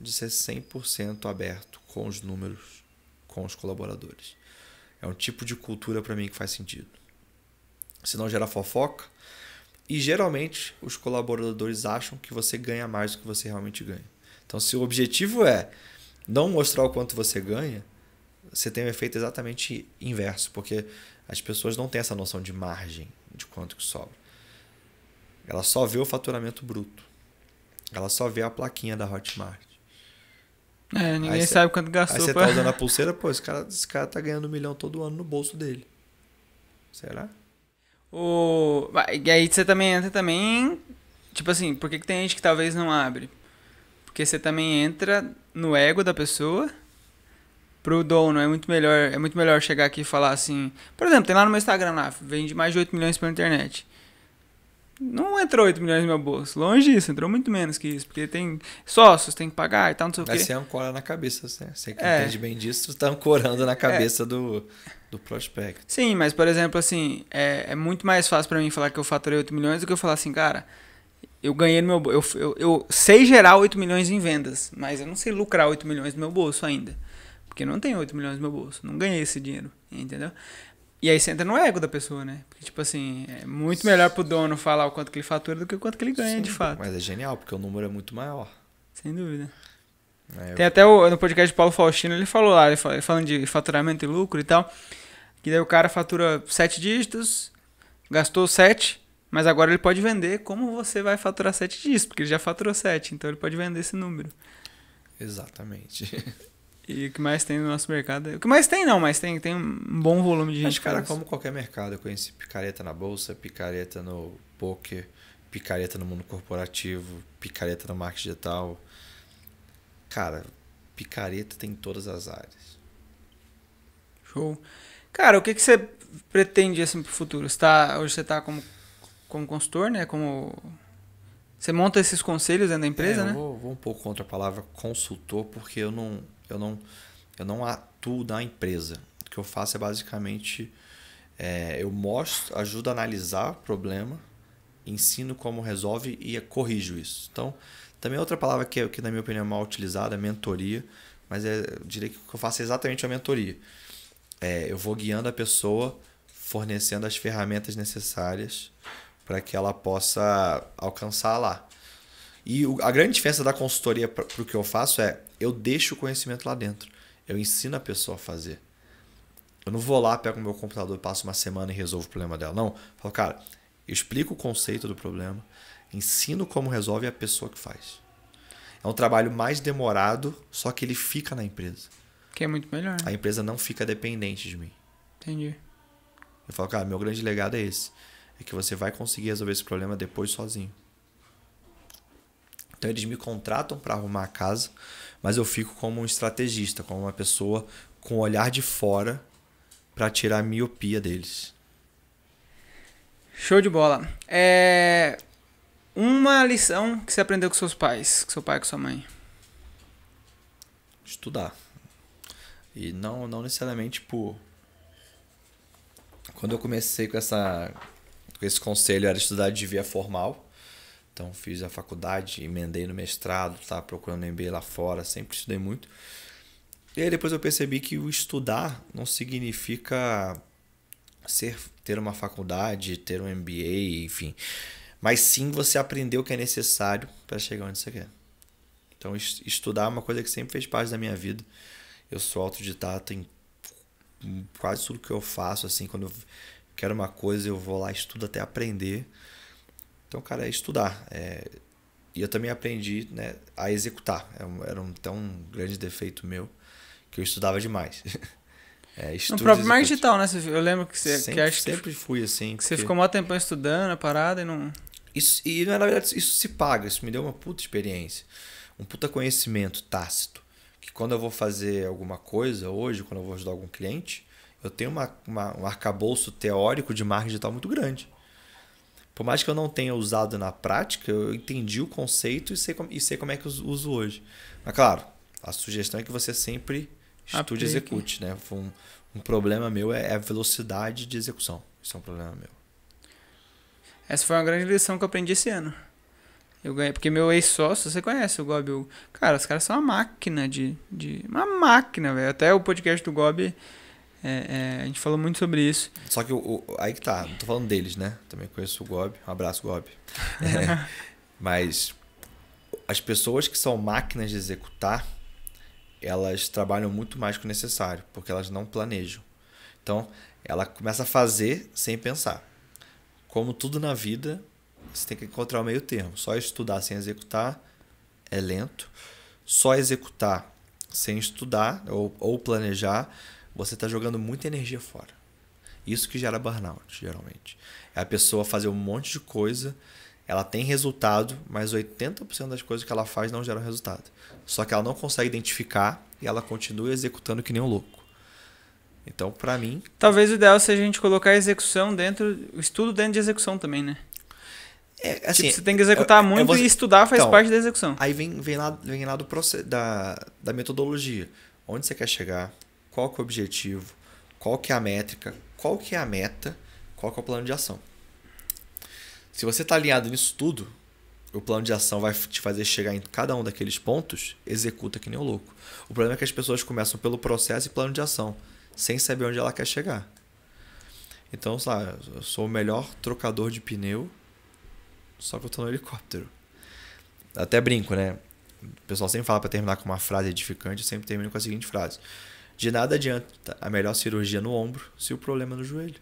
de ser 100% aberto com os números, com os colaboradores. É um tipo de cultura para mim que faz sentido. Senão gera fofoca. E geralmente os colaboradores acham que você ganha mais do que você realmente ganha. Então se o objetivo é não mostrar o quanto você ganha, você tem um efeito exatamente inverso. Porque as pessoas não têm essa noção de margem, de quanto que sobra. Ela só vê o faturamento bruto. Ela só vê a plaquinha da Hotmart. Ninguém sabe quanto gastou. Aí você tá usando a pulseira, pô, esse cara tá ganhando 1 milhão todo ano no bolso dele. Será? E aí você também entra também... Tipo assim, por que tem gente que talvez não abre? Porque você também entra no ego da pessoa. Pro dono, é muito melhor chegar aqui e falar assim... Por exemplo, tem lá no meu Instagram lá, vende mais de 8 milhões pela internet. Não entrou 8 milhões no meu bolso. Longe disso, entrou muito menos que isso. Porque tem sócios, tem que pagar e tal, não sei o quê. Vai ser ancora na cabeça, né? Você que entende bem disso, tá ancorando na cabeça do prospecto. Sim, mas por exemplo, assim, é muito mais fácil pra mim falar que eu faturei 8 milhões do que eu falar assim, cara, eu ganhei no meu bolso. Eu sei gerar 8 milhões em vendas, mas eu não sei lucrar 8 milhões no meu bolso ainda. Porque eu não tenho 8 milhões no meu bolso. Não ganhei esse dinheiro, entendeu? E aí você entra no ego da pessoa, né? Porque, tipo assim, é muito melhor pro dono falar o quanto que ele fatura do que o quanto que ele ganha, de fato. Mas é genial, porque o número é muito maior. Sem dúvida. Tem até no podcast de Paulo Faustino, ele falou lá, falando de faturamento e lucro e tal, que daí o cara fatura 7 dígitos, gastou 7, mas agora ele pode vender como você vai faturar 7 dígitos, porque ele já faturou 7, então ele pode vender esse número. Exatamente. E o que mais tem no nosso mercado? O que mais tem não, mas tem um bom volume de gente. Mas, cara, como qualquer mercado, eu conheci picareta na bolsa, picareta no poker, picareta no mundo corporativo, picareta no marketing digital. Cara, picareta tem em todas as áreas. Show. Cara, o que você pretende assim pro futuro? Hoje você tá como consultor, né? Você monta esses conselhos dentro da empresa, né? Eu vou um pouco contra a palavra consultor, porque eu não atuo na empresa. O que eu faço é basicamente eu mostro, ajudo a analisar o problema, ensino como resolve e corrijo isso. Então, também outra palavra que na minha opinião é mal utilizada é mentoria, mas eu diria que o que eu faço é exatamente a mentoria. Eu vou guiando a pessoa, fornecendo as ferramentas necessárias para que ela possa alcançar lá. E a grande diferença da consultoria para o que eu faço eu deixo o conhecimento lá dentro. Eu ensino a pessoa a fazer. Eu não vou lá, pego o meu computador, passo uma semana e resolvo o problema dela. Não. Eu falo, cara, eu explico o conceito do problema, ensino como resolve a pessoa que faz. É um trabalho mais demorado, só que ele fica na empresa. Que é muito melhor. Né? A empresa não fica dependente de mim. Entendi. Eu falo, cara, meu grande legado é esse. É que você vai conseguir resolver esse problema depois sozinho. Então eles me contratam para arrumar a casa, mas eu fico como um estrategista, como uma pessoa com o olhar de fora para tirar a miopia deles. Show de bola. Uma lição que você aprendeu com seus pais, com seu pai e com sua mãe. Estudar. E não necessariamente quando eu comecei com esse conselho era estudar de via formal. Então fiz a faculdade, emendei no mestrado, estava procurando MBA lá fora, sempre estudei muito. E aí depois eu percebi que o estudar não significa ter uma faculdade, ter um MBA, enfim. Mas sim você aprender o que é necessário para chegar onde você quer. Então estudar é uma coisa que sempre fez parte da minha vida. Eu sou autodidata em quase tudo que eu faço. Assim, quando eu quero uma coisa, eu vou lá e estudo até aprender. Então, cara, é estudar. E eu também aprendi, né, a executar. Era um grande defeito meu, que eu estudava demais. No próprio marketing digital, né? Eu lembro que você... Sempre fui assim. Que você ficou mó tempão estudando a parada e não... E na verdade isso se paga. Isso me deu uma puta experiência. Um puta conhecimento tácito. Que quando eu vou fazer alguma coisa hoje, quando eu vou ajudar algum cliente, eu tenho um arcabouço teórico de marketing digital muito grande. Por mais que eu não tenha usado na prática, eu entendi o conceito e sei como é que eu uso hoje. Mas claro, a sugestão é que você sempre estude e execute. Né? Um problema meu é a velocidade de execução. Isso é um problema meu. Essa foi uma grande lição que eu aprendi esse ano. Eu ganhei, porque meu ex-sócio, você conhece o Gobi? Cara, os caras são uma máquina uma máquina, velho. Até o podcast do Gobi, a gente falou muito sobre isso. Só que aí que tá, não tô falando deles, né? Também conheço o Gobi. Um abraço, Gobi. Mas as pessoas que são máquinas de executar, elas trabalham muito mais que o necessário, porque elas não planejam. Então, ela começa a fazer sem pensar. Como tudo na vida, você tem que encontrar o meio termo. Só estudar sem executar é lento. Só executar sem estudar ou planejar, você está jogando muita energia fora. Isso que gera burnout, geralmente. É a pessoa fazer um monte de coisa, ela tem resultado, mas 80% das coisas que ela faz não geram resultado. Só que ela não consegue identificar e ela continua executando que nem um louco. Então, para mim... Talvez o ideal seja a gente colocar a execução o estudo dentro de execução também, né? Assim, você tem que executar muito e estudar faz parte da execução. Aí vem lá do processo, da metodologia. Onde você quer chegar, qual que é o objetivo, qual que é a métrica, qual que é a meta, qual que é o plano de ação. Se você está alinhado nisso tudo, o plano de ação vai te fazer chegar em cada um daqueles pontos, executa que nem um louco. O problema é que as pessoas começam pelo processo e plano de ação, sem saber onde ela quer chegar. Então, sabe, eu sou o melhor trocador de pneu, só que eu tô no helicóptero. Até brinco, né? O pessoal sempre fala para terminar com uma frase edificante, eu sempre termino com a seguinte frase: de nada adianta a melhor cirurgia no ombro se o problema é no joelho.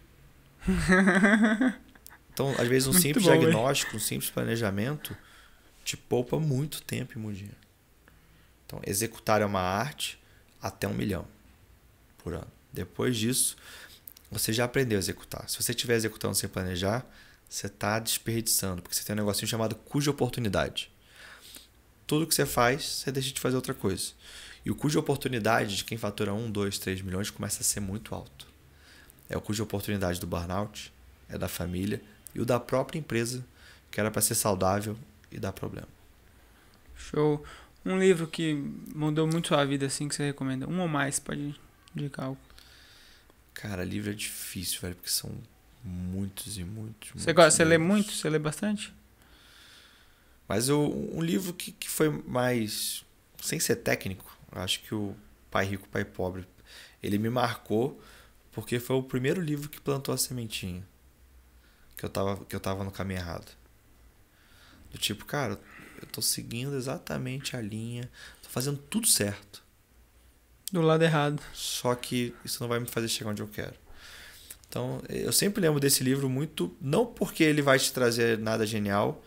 Então, às vezes, um simples diagnóstico, um simples planejamento te poupa muito tempo e muito dinheiro. Então, executar é uma arte até 1 milhão por ano. Depois disso, você já aprendeu a executar. Se você estiver executando sem planejar, você está desperdiçando, porque você tem um negocinho chamado cuja oportunidade. Tudo que você faz, você deixa de fazer outra coisa. E o cuja oportunidade de quem fatura 1, 2, 3 milhões começa a ser muito alto. É o cuja oportunidade do burnout, é da família e o da própria empresa, que era para ser saudável e dar problema. Show. Um livro que mudou muito a vida, assim, que você recomenda? Um ou mais, pode indicar algo. Cara, livro é difícil, velho, porque são muitos e muitos. Você lê muito? Você lê bastante? Mas um livro que foi mais, sem ser técnico, acho que o Pai Rico, Pai Pobre, ele me marcou porque foi o primeiro livro que plantou a sementinha. Que eu tava no caminho errado. Do tipo, cara, eu tô seguindo exatamente a linha, tô fazendo tudo certo. Do lado errado. Só que isso não vai me fazer chegar onde eu quero. Então, eu sempre lembro desse livro muito, não porque ele vai te trazer nada genial,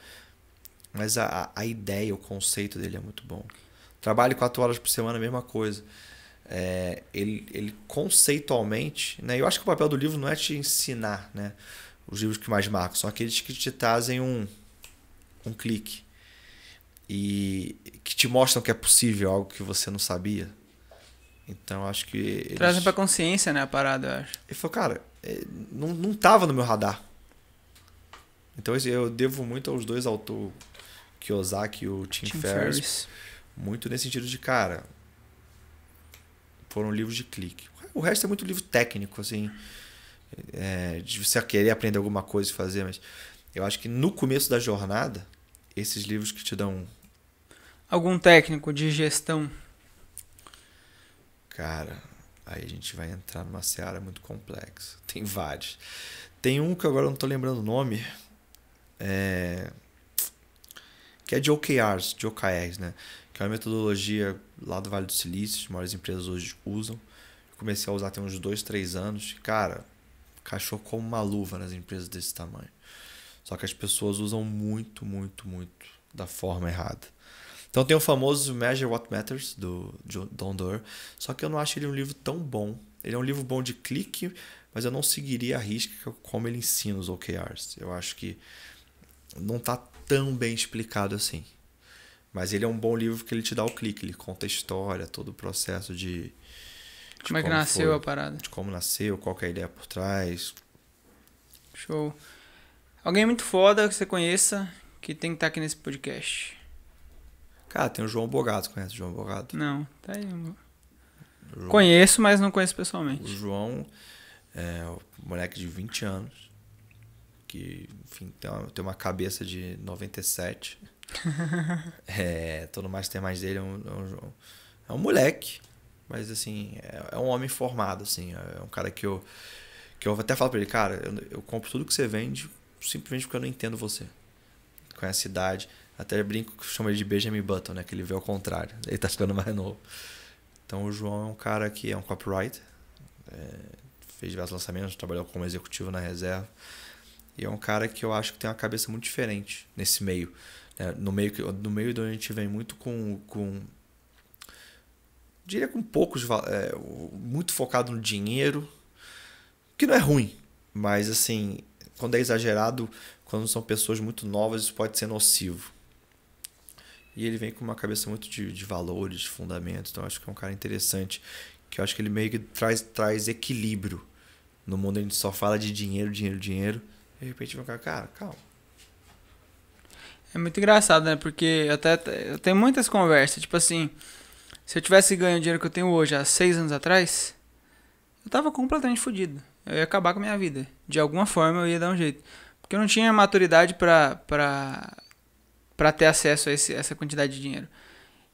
mas a ideia, o conceito dele é muito bom. Trabalhe 4 horas por semana, a mesma coisa. Ele conceitualmente, né? Eu acho que o papel do livro não é te ensinar, né? Os livros que mais marcam são aqueles que te trazem um clique e que te mostram que é possível algo que você não sabia. Então acho que eles... Trazem pra consciência, né, a parada, eu acho. Ele falou, cara, não tava no meu radar. Então eu devo muito aos dois autores, Kiyosaki e o Tim Ferriss, muito nesse sentido de, cara, foram livros de clique. O resto é muito livro técnico, assim, de você querer aprender alguma coisa e fazer, mas eu acho que no começo da jornada, esses livros que te dão... Algum técnico de gestão? Cara, aí a gente vai entrar numa seara muito complexa. Tem vários. Tem um que agora eu não tô lembrando o nome, que é de OKRs, né? Que é uma metodologia lá do Vale do Silício, as maiores empresas hoje usam. Eu comecei a usar tem uns 2, 3 anos. Cara, encaixou como uma luva nas empresas desse tamanho. Só que as pessoas usam muito, muito, muito da forma errada. Então tem o famoso Measure What Matters, do Don Doerr. Só que eu não acho ele um livro tão bom. Ele é um livro bom de clique, mas eu não seguiria a risca como ele ensina os OKRs. Eu acho que não está tão bem explicado assim. Mas ele é um bom livro porque ele te dá o clique. Ele conta a história, todo o processo de como é que nasceu a parada. De como nasceu, qual que é a ideia por trás. Show. Alguém muito foda que você conheça que tem que estar aqui nesse podcast? Cara, tem o João Bogado. Você conhece o João Bogado? Não, tá aí. Conheço, mas não conheço pessoalmente. O João é um moleque de 20 anos que, enfim, tem uma cabeça de 97. Tô no Mastermind dele, é um moleque, mas assim, é um homem formado, assim, é um cara que eu até falo pra ele, cara, eu compro tudo que você vende simplesmente porque eu não entendo você. Conhece a idade, até brinco que chama ele de Benjamin Button, né, que ele vê ao contrário, ele tá ficando mais novo. Então o João é um cara que é um copywriter, fez diversos lançamentos, trabalhou como executivo na Reserva, e é um cara que eu acho que tem uma cabeça muito diferente nesse meio. No meio de onde a gente vem muito diria com poucos, muito focado no dinheiro, que não é ruim, mas assim, quando é exagerado, quando são pessoas muito novas, isso pode ser nocivo. E ele vem com uma cabeça muito de valores, de fundamentos, então eu acho que é um cara interessante, que eu acho que ele meio que traz equilíbrio no mundo onde a gente só fala de dinheiro, dinheiro, dinheiro, e de repente vem um cara, calma. É muito engraçado, né? Porque eu tenho muitas conversas. Tipo assim, se eu tivesse ganho o dinheiro que eu tenho hoje há 6 anos atrás, eu tava completamente fodido. Eu ia acabar com a minha vida. De alguma forma eu ia dar um jeito. Porque eu não tinha maturidade pra ter acesso a essa quantidade de dinheiro.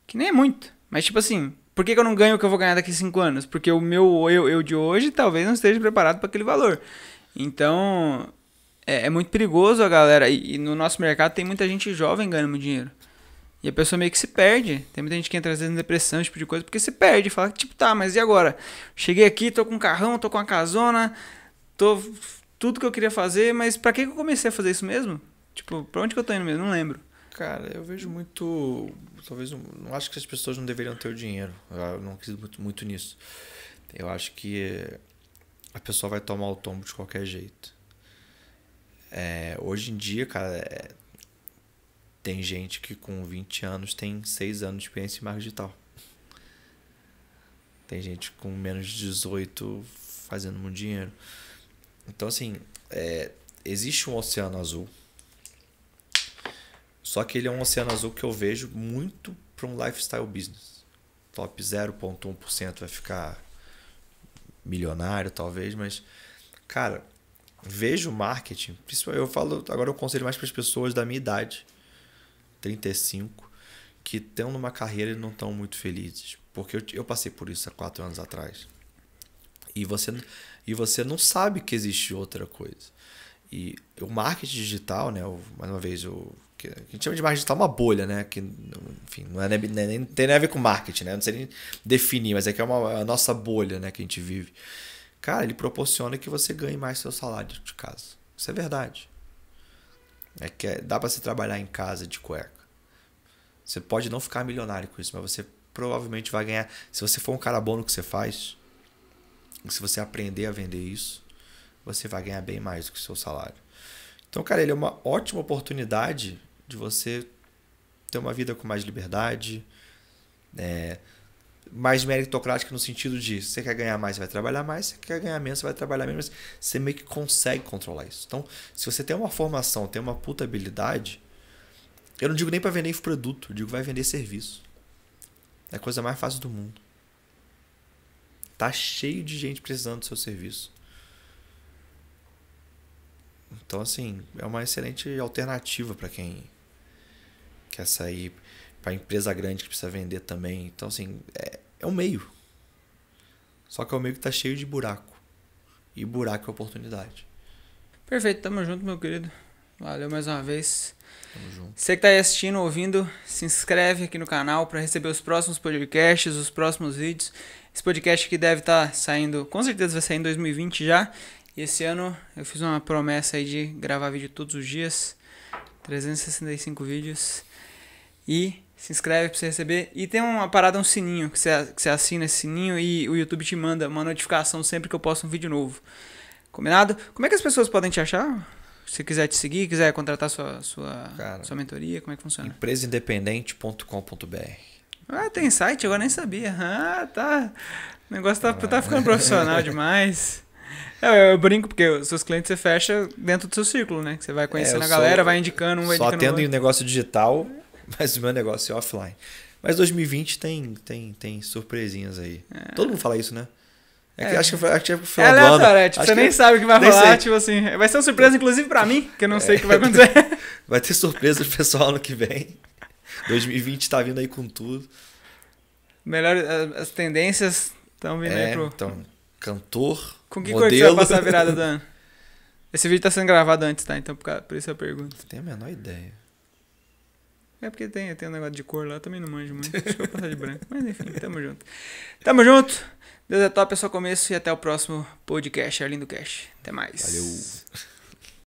Que nem é muito. Mas tipo assim, por que eu não ganho o que eu vou ganhar daqui a 5 anos? Porque o meu eu de hoje talvez não esteja preparado para aquele valor. Então... É muito perigoso a galera, e no nosso mercado tem muita gente jovem ganhando muito dinheiro. E a pessoa meio que se perde. Tem muita gente que entra às vezes em depressão, esse tipo de coisa, porque se perde. Fala, tipo, tá, mas e agora? Cheguei aqui, tô com um carrão, tô com uma casona, tô tudo que eu queria fazer, mas pra que eu comecei a fazer isso mesmo? Tipo, pra onde que eu tô indo mesmo? Não lembro. Cara, eu vejo muito. Talvez. Não acho que as pessoas não deveriam ter o dinheiro. Eu não acredito muito nisso. Eu acho que a pessoa vai tomar o tombo de qualquer jeito. Hoje em dia, cara, tem gente que com 20 anos tem 6 anos de experiência em marketing digital. Tem gente com menos de 18 fazendo muito dinheiro. Então, assim, existe um oceano azul. Só que ele é um oceano azul que eu vejo muito para um lifestyle business. Top 0,1% vai ficar milionário, talvez, mas, cara, vejo marketing. Eu falo, agora eu aconselho mais para as pessoas da minha idade, 35, que estão numa carreira e não estão muito felizes. Porque eu passei por isso há 4 anos atrás. E você não sabe que existe outra coisa. E o marketing digital, né, mais uma vez, que a gente chama de marketing digital uma bolha, né? Que, enfim, não tem nada a ver com marketing, né? Não sei nem definir, mas é que é a nossa bolha, né, que a gente vive. Cara, ele proporciona que você ganhe mais seu salário de casa. Isso é verdade. Dá para você trabalhar em casa de cueca. Você pode não ficar milionário com isso, mas você provavelmente vai ganhar. Se você for um cara bom no que você faz, se você aprender a vender isso, você vai ganhar bem mais do que o seu salário. Então, cara, ele é uma ótima oportunidade de você ter uma vida com mais liberdade, mais meritocrática no sentido de você quer ganhar mais, você vai trabalhar mais, você quer ganhar menos, você vai trabalhar menos, mas você meio que consegue controlar isso. Então, se você tem uma formação, tem uma puta habilidade, eu não digo nem para vender produto, eu digo vai vender serviço. É a coisa mais fácil do mundo. Tá cheio de gente precisando do seu serviço. Então, assim, é uma excelente alternativa para quem quer sair, para empresa grande que precisa vender também. Então, assim, é um meio. Só que é um meio que tá cheio de buraco. E buraco é oportunidade. Perfeito, tamo junto, meu querido. Valeu mais uma vez. Tamo junto. Você que tá aí assistindo, ouvindo, se inscreve aqui no canal para receber os próximos podcasts, os próximos vídeos. Esse podcast aqui deve estar saindo, com certeza vai sair em 2020 já. E esse ano eu fiz uma promessa aí de gravar vídeo todos os dias. 365 vídeos. E se inscreve pra você receber. E tem uma parada, um sininho, que você assina esse sininho e o YouTube te manda uma notificação sempre que eu posto um vídeo novo. Combinado? Como é que as pessoas podem te achar? Se quiser te seguir, quiser contratar sua mentoria, como é que funciona? Empresaindependente.com.br. Ah, tem site? Eu nem sabia. Ah, tá. O negócio tá ficando profissional demais. Eu brinco, porque os seus clientes você fecha dentro do seu círculo, né? Que você vai conhecendo a galera, vai indicando, vai indicando. Só tendo um negócio digital, mas o meu negócio é offline. Mas 2020 tem surpresinhas aí. Todo mundo fala isso, né? Acho que é final do ano. Você nem sabe o que vai rolar, tipo assim. Vai ser uma surpresa, inclusive, pra mim, que eu não sei o que vai acontecer. Vai ter surpresa pro pessoal ano que vem. 2020 tá vindo aí com tudo. As tendências estão vindo aí pro... Então, cantor, com que modelo... cor que você vai passar a virada do ano? Esse vídeo tá sendo gravado antes, tá? Então, por isso eu pergunto. Não tenho a menor ideia. É porque tem um negócio de cor lá, eu também não manjo muito. Acho que eu vou passar de branco. Mas enfim, tamo junto. Tamo junto. Deus é top, é só começo e até o próximo podcast, Arlindo Cash. Até mais. Valeu.